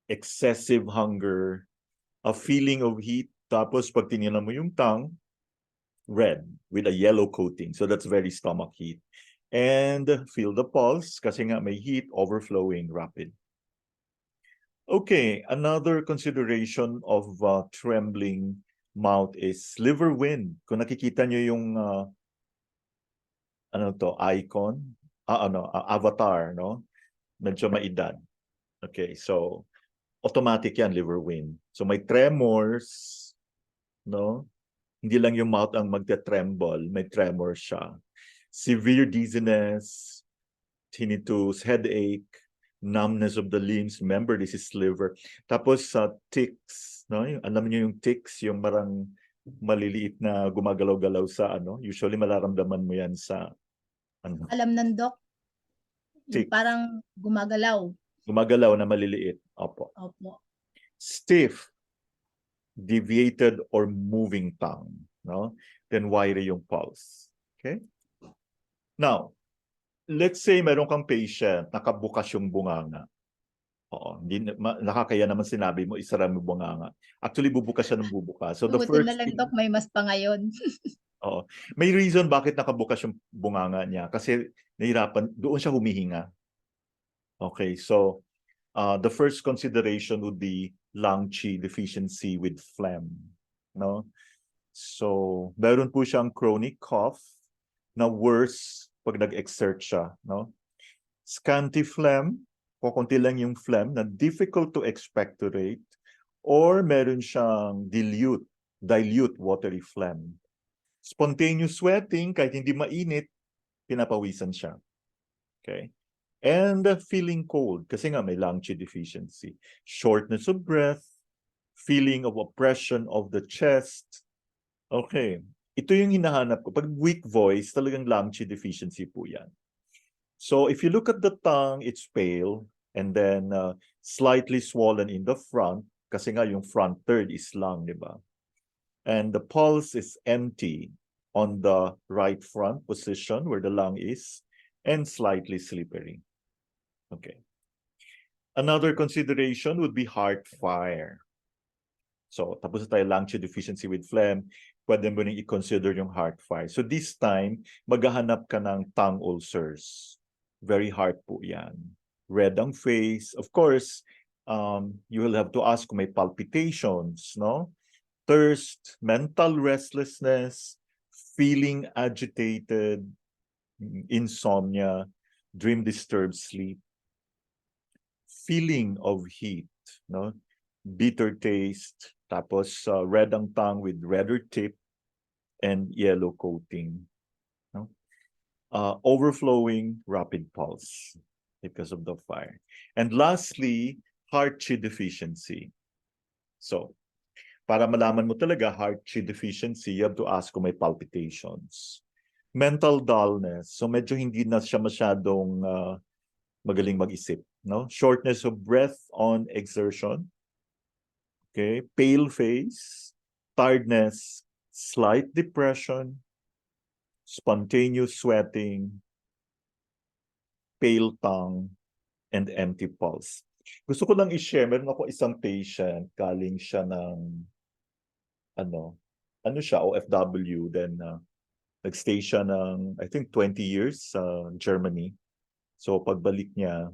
excessive hunger, a feeling of heat, tapos pag tinignan mo yung tongue, red with a yellow coating. So that's very stomach heat. And feel the pulse kasi nga may heat overflowing rapid. Okay, another consideration of trembling mouth is liver wind. Kung nakikita nyo yung icon, avatar, no? Medyo maedad. Okay, so automatic yan, liver wind. So may tremors, no? Hindi lang yung mouth ang magte-tremble, may tremor siya. Severe dizziness, tinnitus, headache, numbness of the limbs. Remember, this is liver. Tapos sa tics, no? Alam niyo yung tics, yung marang maliliit na gumagalaw-galaw sa usually malaramdaman mo yan sa Alam ng doc, parang gumagalaw. Gumagalaw na maliliit. Opo. Opo. Stiff, deviated or moving tongue, no? Then wiry yung pulse. Okay? Now, let's say meron kang patient, nakabukas yung bunganga. Oo, nakakaya naman sinabi mo, isara mo bunganga. Actually, bubukas siya ng bubukas. So the Buti na first lang, thing, Doc, may mas pa ngayon. oo, may reason bakit nakabukas yung bunganga niya. Kasi nahirapan, doon siya humihinga. Okay, so the first consideration would be lung Qi deficiency with phlegm. No? So, meron po siyang chronic cough na worse pag nag-exert siya. No? Scanty phlegm, kukunti lang yung phlegm na difficult to expectorate, or meron siyang dilute watery phlegm. Spontaneous sweating, kahit hindi mainit, pinapawisan siya. Okay? And feeling cold, kasi nga may lung Qi deficiency. Shortness of breath, feeling of oppression of the chest. Okay. Ito yung hinahanap ko. Pag weak voice, talagang lung Qi deficiency po yan. So if you look at the tongue, it's pale and then slightly swollen in the front kasi nga yung front third is lung, di ba? And the pulse is empty on the right front position where the lung is and slightly slippery. Okay. Another consideration would be heart fire. So, tapos tayo lung Qi deficiency with phlegm, pwede mo rin i-consider yung heart fire. So this time, maghahanap ka ng tongue ulcers. Very hard po yan. Red ang face. Of course, you will have to ask kung may palpitations, no? Thirst, mental restlessness, feeling agitated, insomnia, dream disturbed sleep, feeling of heat, no? Bitter taste, tapos red ang tongue with redder tip and yellow coating. No? Overflowing rapid pulse because of the fire. And lastly, heart Qi deficiency. So, para malaman mo talaga heart Qi deficiency, you have to ask kung may palpitations. Mental dullness. So medyo hindi na siya masyadong magaling mag-isip. No? Shortness of breath on exertion. Okay, pale face, tiredness, slight depression, spontaneous sweating, pale tongue, and empty pulse. Gusto ko lang i-share, meron ako isang patient, galing siya ng, ano siya, OFW, then nagstay siya ng, I think, 20 years sa Germany. So pagbalik niya,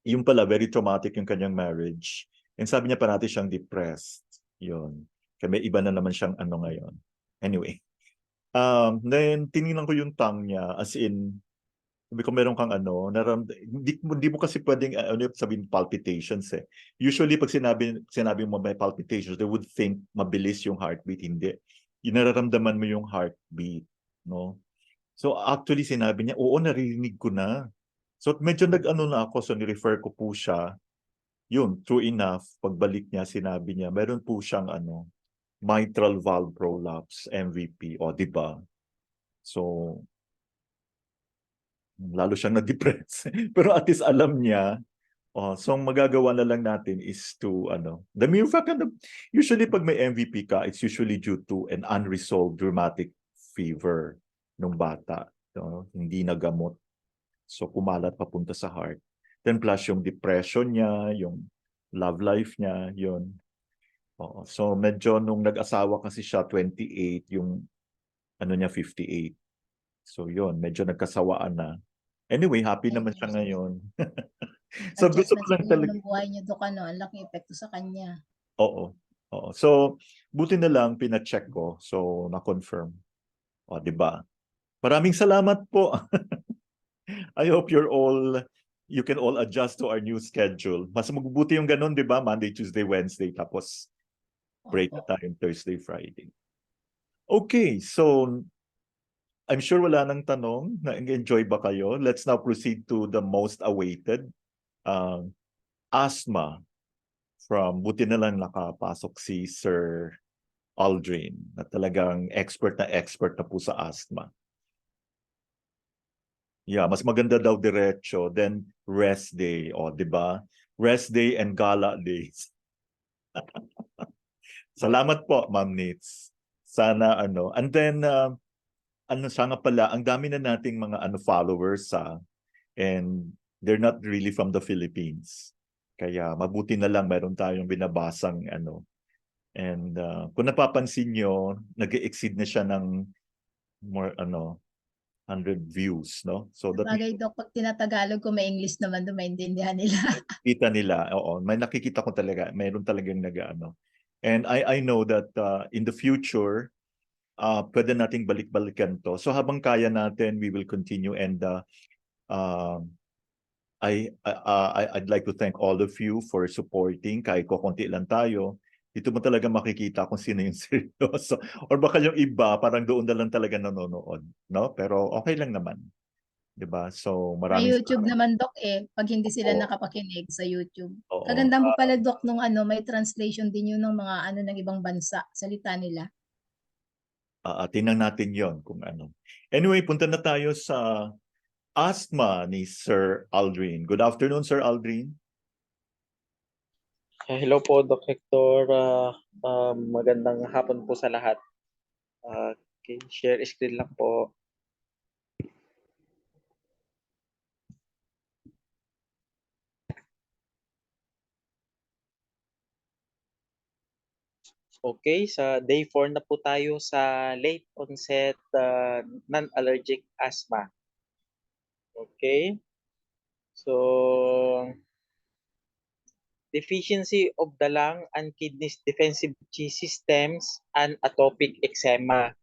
yung pala, very traumatic yung kanyang marriage. And sabi niya parati siyang depressed. Yun. Kaya may iba na naman siyang ano ngayon. Anyway. Then, tinignan ko yung tongue niya. As in, sabi ko meron kang hindi mo kasi pwedeng sabihin palpitations eh. Usually, pag sinabi mo may palpitations, they would think mabilis yung heartbeat. Hindi. Nararamdaman mo yung heartbeat. No? So, actually, sinabi niya, oo, naririnig ko na. So, medyo na ako. So, ni-refer ko po siya. Yun, true enough, pagbalik niya, sinabi niya, meron po siyang mitral valve prolapse, MVP, o di ba? So, lalo siyang na-depress. Pero at least alam niya, so ang magagawa na lang natin is to, the mere fact, usually pag may MVP ka, it's usually due to an unresolved rheumatic fever nung bata. No? Hindi nagamot. So, kumalat papunta sa heart. Then plus yung depression niya, yung love life niya, yun. So medyo nung nag-asawa kasi siya 28, yung niya 58. So yun, medyo nagkasawaan na. Anyway, happy naman siya ngayon. So gusto ko lang talaga ng buhay niyo doon ang laking epekto sa kanya. Oo. Oo. So buti na lang pina-check ko. So na-confirm. O, di ba? Maraming salamat po. I hope you can all adjust to our new schedule. Mas magbubuti yung ganun, di ba? Monday, Tuesday, Wednesday, tapos break na tayo Thursday, Friday. Okay, so I'm sure wala nang tanong. Na-enjoy ba kayo? Let's now proceed to the most awaited. Asthma. Buti na lang nakapasok si Sir Aldrin na talagang expert na po sa asthma. Yeah, mas maganda daw diretso, then rest day, di ba? Rest day and gala days. Salamat po, Ma'am Nitz. Sana and then sana pala, ang dami na nating mga followers and they're not really from the Philippines. Kaya mabuti na lang meron tayong binabasang and kung napapansin nyo, nag-exceed na siya ng more 100 views, no? So that Bagay, Dok, pag tinatagalog ko, may English naman doon, maintindihan nila. kita nila, oo. May nakikita ko talaga, mayroon talagang And I know that in the future, pwede nating balik-balikan to. So habang kaya natin, we will continue and I'd like to thank all of you for supporting. Kahit ko konti lang tayo, Dito mo talaga makikita kung sino yung seryoso. Or baka yung iba, parang doon na lang talaga nanonood. No? Pero okay lang naman. 'Di ba? So, May maraming YouTube naman, Doc, pag hindi sila Oo. nakapakinig sa YouTube. Oo. Kaganda mo pala, Doc, nung may translation din yun ng mga ng ibang bansa, salita nila. Tingnan natin yon kung ano. Anyway, punta na tayo sa asthma ni Sir Aldrin. Good afternoon, Sir Aldrin. Hello po, Doc Hector. Magandang hapon po sa lahat. Okay, share screen lang po. Okay, sa day 4 na po tayo sa late onset non-allergic asthma. Okay. So, deficiency of the lung and kidneys defensive Qi systems and atopic eczema.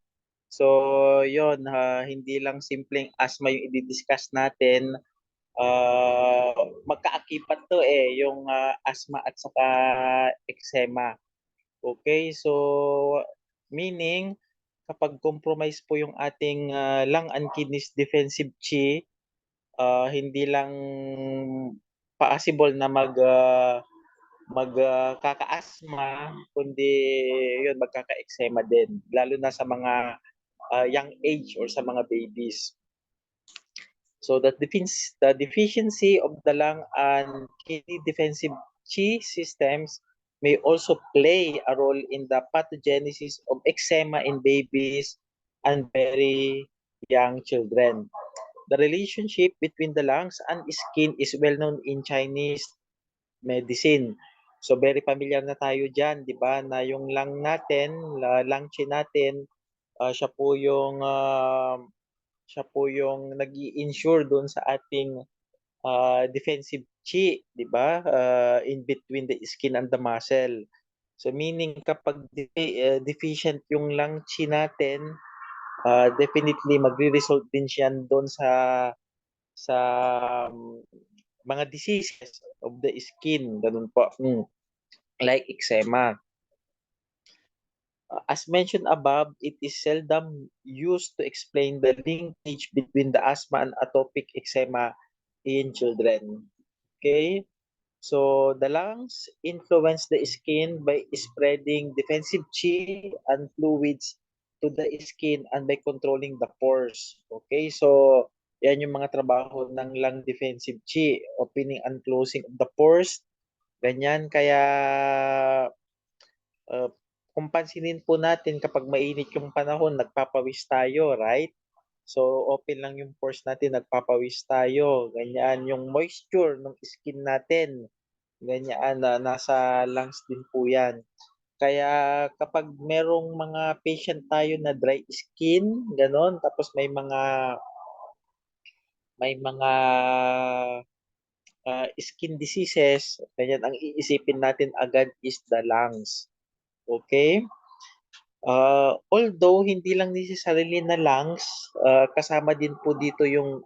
So, yon, hindi lang simpleng asthma yung i-discuss natin. Magkaakibat to yung asthma at saka eczema. Okay, so meaning kapag compromise po yung ating lung and kidneys defensive Qi, hindi lang possible na magkaka-asthma, kundi yun magkaka-eczema din, lalo na sa mga young age or sa mga babies. So the deficiency of the lung and kidney defensive Qi systems may also play a role in the pathogenesis of eczema in babies and very young children. The relationship between the lungs and skin is well known in Chinese medicine. So very familiar na tayo diyan, 'di ba? Na yung lung natin, lung qi natin, siya po yung nag-i-ensure doon sa ating defensive qi, 'di ba? In between the skin and the muscle. So meaning kapag deficient yung lung qi natin, definitely magre-result din siyan doon sa mga diseases of the skin, ganun po. Like eczema. As mentioned above, it is seldom used to explain the linkage between the asthma and atopic eczema in children. Okay? So the lungs influence the skin by spreading defensive qi and fluids to the skin and by controlling the pores. Okay? So yan yung mga trabaho ng lung defensive qi, opening and closing of the pores. Ganyan kaya kung pansinin po natin kapag mainit yung panahon, nagpapawis tayo, right? So, open lang yung pores natin, nagpapawis tayo. Ganyan, yung moisture ng skin natin, ganyan, nasa lungs din po yan. Kaya kapag merong mga patient tayo na dry skin, ganon, tapos may mga skin diseases, ganyan, ang iisipin natin agad is the lungs. Okay? Although hindi lang necessarily na lungs, kasama din po dito yung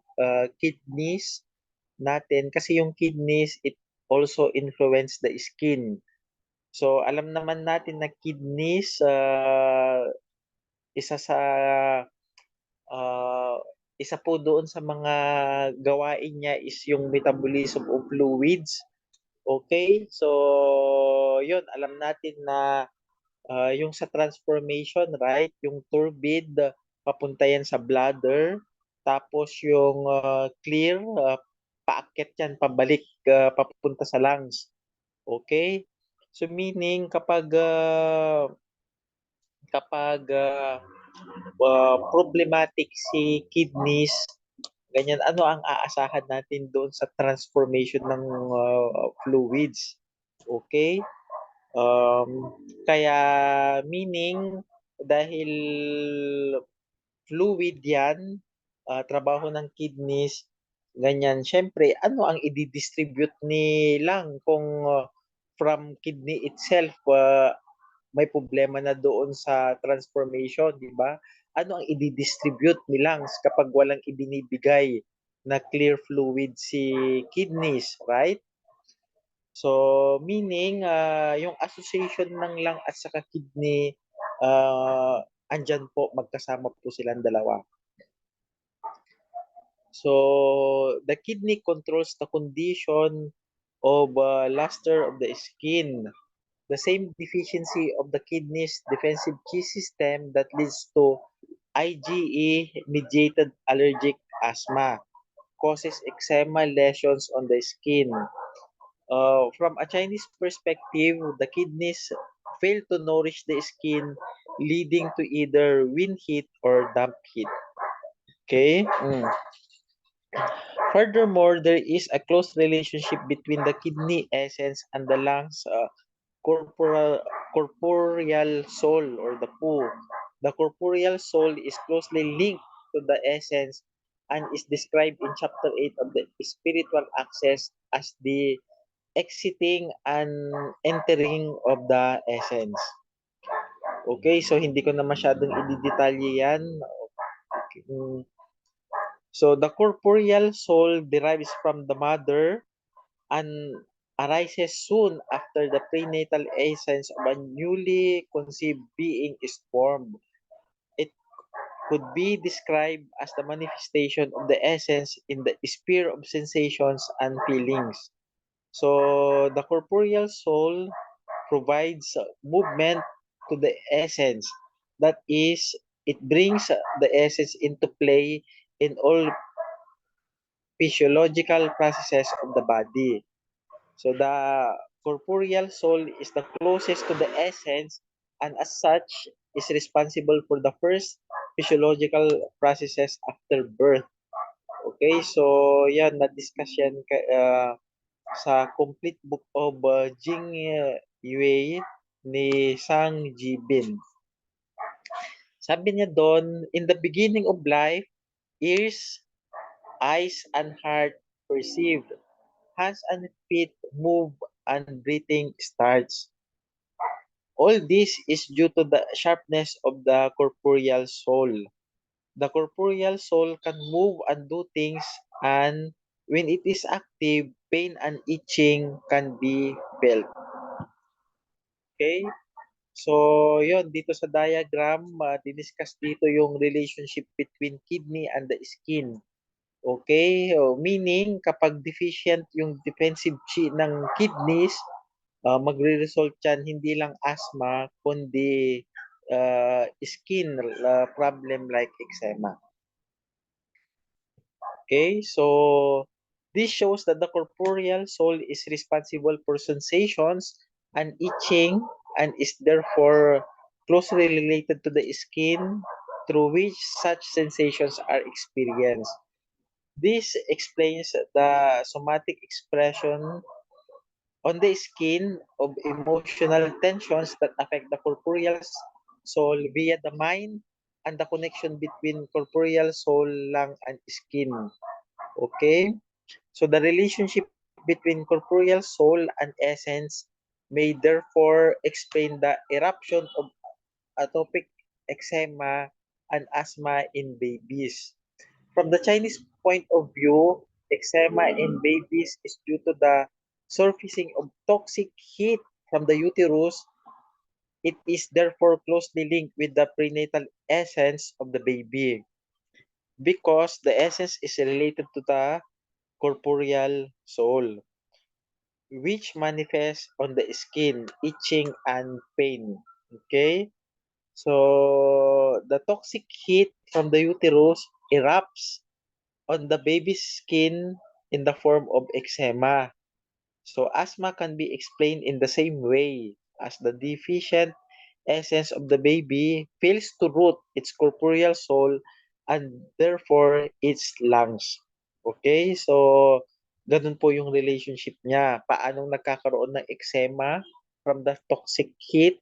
kidneys natin kasi yung kidneys it also influence the skin. So alam naman natin na kidneys isa sa uh, isa po doon sa mga gawain niya is yung metabolism of fluids. Okay? So yun, alam natin na yung sa transformation, right? Yung turbid, papunta yan sa bladder. Tapos yung clear, paakyat yan, pabalik, papunta sa lungs. Okay? So meaning kapag problematic si kidneys, ganyan, ano ang aasahan natin doon sa transformation ng fluids? Okay? Kaya meaning dahil fluid yan, trabaho ng kidneys, ganyan. Siyempre, ano ang i-distribute ni lung kung from kidney itself, may problema na doon sa transformation, di ba? Ano ang i-distribute ni lungs kapag walang ibinibigay na clear fluid si kidneys, right? So, meaning, yung association ng lung at saka kidney, andyan po, magkasama po silang dalawa. So, the kidney controls the condition of luster of the skin. The same deficiency of the kidney's defensive Qi system that leads to IgE-mediated allergic asthma causes eczema lesions on the skin. From a Chinese perspective, the kidneys fail to nourish the skin, leading to either wind heat or damp heat. Okay? Furthermore, there is a close relationship between the kidney essence and the lungs corporeal soul or the Pu. The corporeal soul is closely linked to the essence and is described in chapter 8 of the spiritual access as the exiting and entering of the essence. Okay, so hindi ko na masyadong i-detalye yan. Okay. So the corporeal soul derives from the mother and arises soon after the prenatal essence of a newly conceived being is formed. It could be described as the manifestation of the essence in the sphere of sensations and feelings. So the corporeal soul provides movement to the essence. That is, it brings the essence into play in all physiological processes of the body. So the corporeal soul is the closest to the essence and as such is responsible for the first physiological processes after birth. Okay, so yan, na-discuss yan sa complete book of Jing Yue ni Sang Jibin. Sabi niya doon, in the beginning of life, ears, eyes, and heart perceive. Hands and feet move and breathing starts. All this is due to the sharpness of the corporeal soul. The corporeal soul can move and do things, and when it is active, pain and itching can be felt. Okay? So, yun, dito sa diagram, diniscuss dito yung relationship between kidney and the skin. Okay? Meaning, kapag deficient yung defensive Qi ng kidneys, magre-result yan hindi lang asthma, kundi skin problem like eczema. Okay? So, this shows that the corporeal soul is responsible for sensations and itching and is therefore closely related to the skin through which such sensations are experienced. This explains the somatic expression on the skin of emotional tensions that affect the corporeal soul via the mind and the connection between corporeal soul, lung, and skin. Okay? So the relationship between corporeal soul and essence may therefore explain the eruption of atopic eczema and asthma in babies. From the Chinese point of view, eczema in babies is due to the surfacing of toxic heat from the uterus. It is therefore closely linked with the prenatal essence of the baby because the essence is related to the corporeal soul, which manifests on the skin, itching, and pain. Okay? So, the toxic heat from the uterus erupts on the baby's skin in the form of eczema. So, asthma can be explained in the same way as the deficient essence of the baby fails to root its corporeal soul and therefore its lungs. Okay? So, ganun po yung relationship niya. Paano nagkakaroon ng eczema from the toxic heat?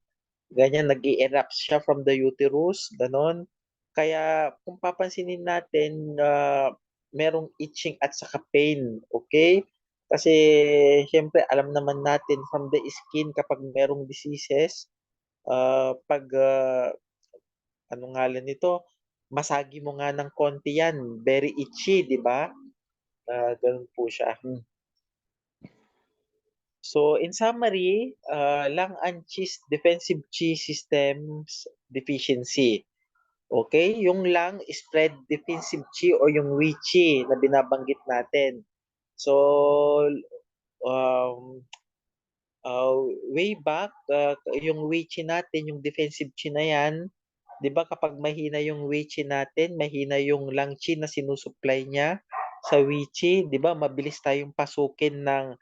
Ganyan, nag-i-erupt siya from the uterus, ganon. Kaya kung papansinin natin, merong itching at saka pain, okay? Kasi syempre alam naman natin from the skin kapag merong diseases, pag anong ngalan nito, masagi mo nga ng konti yan, very itchy, di ba? Ganun po siya. So in summary, lung and defensive Qi systems deficiency. Okay, yung lung spread defensive Qi o yung Wei Qi na binabanggit natin. So um, way back, yung Wei Qi natin, yung defensive Qi na yan, 'di ba kapag mahina yung Wei Qi natin, mahina yung lung Qi na sinusupply niya sa Wei Qi, 'di ba mabilis tayong pasukin ng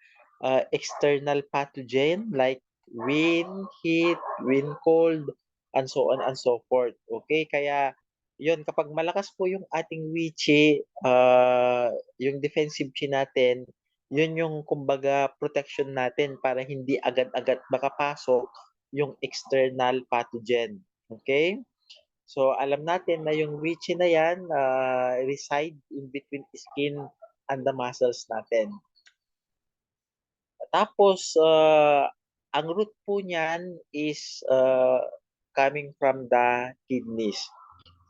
external pathogen like wind, heat, wind cold, and so on and so forth. Okay, kaya yun, kapag malakas po yung ating Wei Qi, yung defensive Qi natin, yun yung kumbaga protection natin para hindi agad-agad makapasok yung external pathogen. Okay? So alam natin na yung Wei Qi na yan reside in between skin and the muscles natin. Tapos ang root po niyan is coming from the kidneys.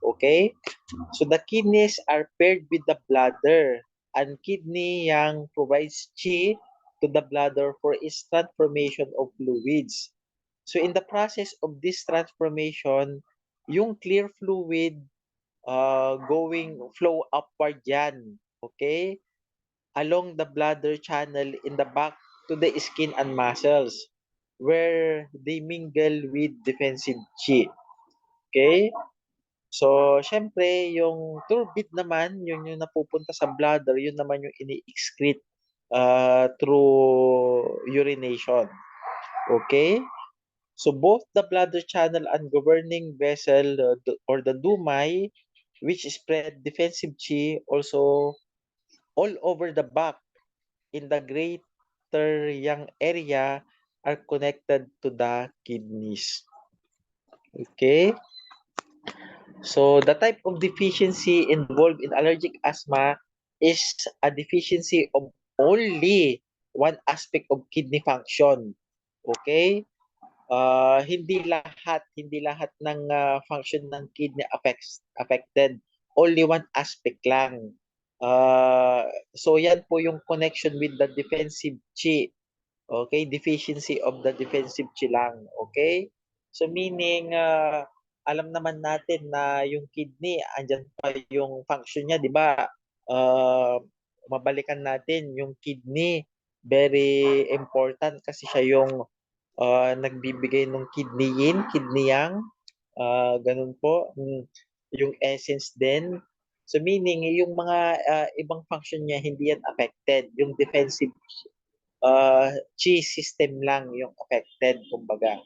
Okay? So the kidneys are paired with the bladder, and kidney yang provides Qi to the bladder for its transformation of fluids. So in the process of this transformation, yung clear fluid going flow upward yan, okay, along the bladder channel in the back to the skin and muscles where they mingle with defensive Qi. Okay? So, syempre, yung turbid naman, yun yung napupunta sa bladder, yun naman yung ini-excrete through urination. Okay? So, both the bladder channel and governing vessel or the dumai, which spread defensive Qi also all over the back in the greater yang area are connected to the kidneys. Okay? So, the type of deficiency involved in allergic asthma is a deficiency of only one aspect of kidney function. Okay? Hindi lahat ng function ng kidney affected. Only one aspect lang. So, yan po yung connection with the defensive Qi. Okay? Deficiency of the defensive Qi lang. Okay? So, meaning, alam naman natin na yung kidney, andyan pa yung function niya, di ba? Mabalikan natin yung kidney, very important kasi siya yung nagbibigay ng kidney yin, kidney yang, ganun po. Yung essence din. So meaning, yung mga ibang function niya, hindi yan affected. Yung defensive Qi system lang yung affected, kumbaga.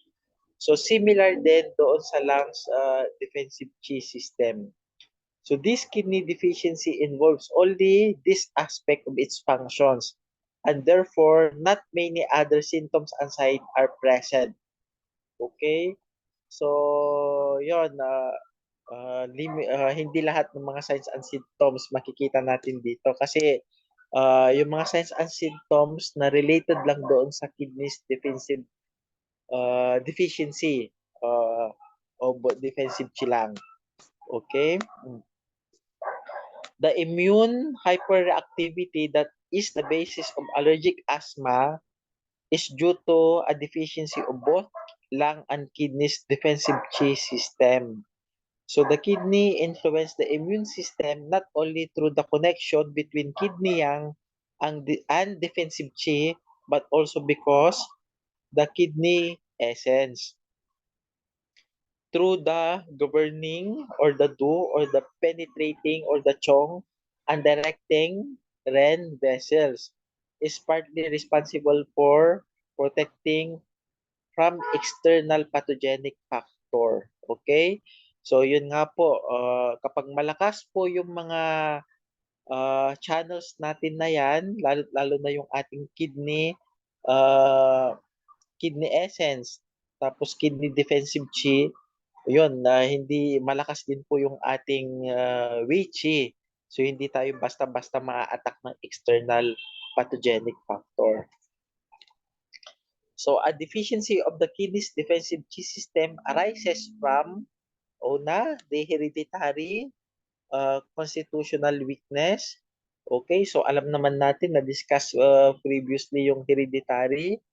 So similar din doon sa lungs defensive Qi system. So this kidney deficiency involves only this aspect of its functions, and therefore not many other symptoms and signs are present. Okay? So, yon hindi lahat ng mga signs and symptoms makikita natin dito kasi yung mga signs and symptoms na related lang doon sa kidneys defensive deficiency o defensive Qi lang. Okay? The immune hyperreactivity that is the basis of allergic asthma is due to a deficiency of both lung and kidneys defensive Qi system. So the kidney influence the immune system not only through the connection between kidney yang and defensive Qi, but also because the kidney essence through the governing or the do or the penetrating or the chong and directing ren vessels is partly responsible for protecting from external pathogenic factor. Okay? So, yun nga po, kapag malakas po yung mga channels natin na yan, lalo na yung ating kidney, kidney essence, tapos kidney defensive Qi, yun, hindi malakas din po yung ating Wei Qi. So, hindi tayo basta-basta ma-attack ng external pathogenic factor. So, a deficiency of the kidney's defensive Qi system arises from, una, the hereditary constitutional weakness. Okay, so alam naman natin na discuss previously yung hereditary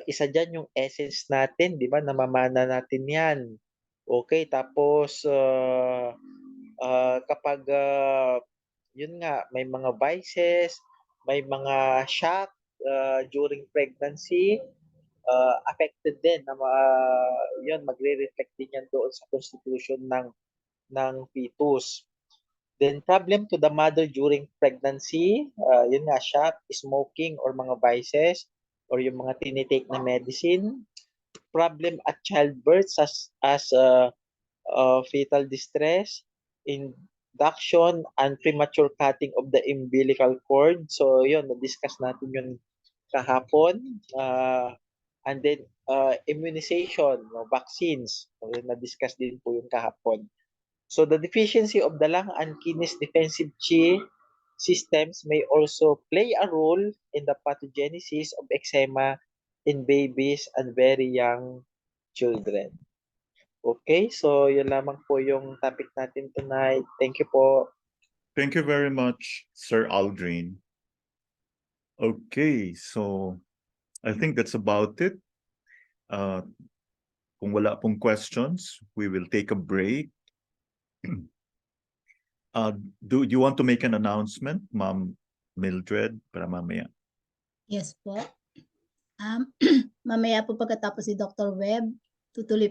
Isa dyan yung essence natin, di ba? Namamana natin yan. Okay, tapos kapag yun nga, may mga vices, may mga shock during pregnancy, affected din na yun, magre-reflect din yan doon sa constitution ng fetus. Then problem to the mother during pregnancy, yun nga, shock, smoking or mga vices or yung mga tinitake na medicine. Problem at childbirth as fetal distress, induction and premature cutting of the umbilical cord. So yun, na-discuss natin yun kahapon. And then immunization, no, vaccines. So, na-discuss din po yung kahapon. So the deficiency of the lung and kidneys defensive Qi systems may also play a role in the pathogenesis of eczema in babies and very young children. Okay, so yun lamang po yung topic natin tonight. Thank you po. Thank you very much, Sir Aldrin. Okay, so I think that's about it. Kung wala pong questions, we will take a break. Do you want to make an announcement, Ma'am Mildred, para mamaya? Yes po. Mamaya po pagkatapos si Dr. Webb, tutuloy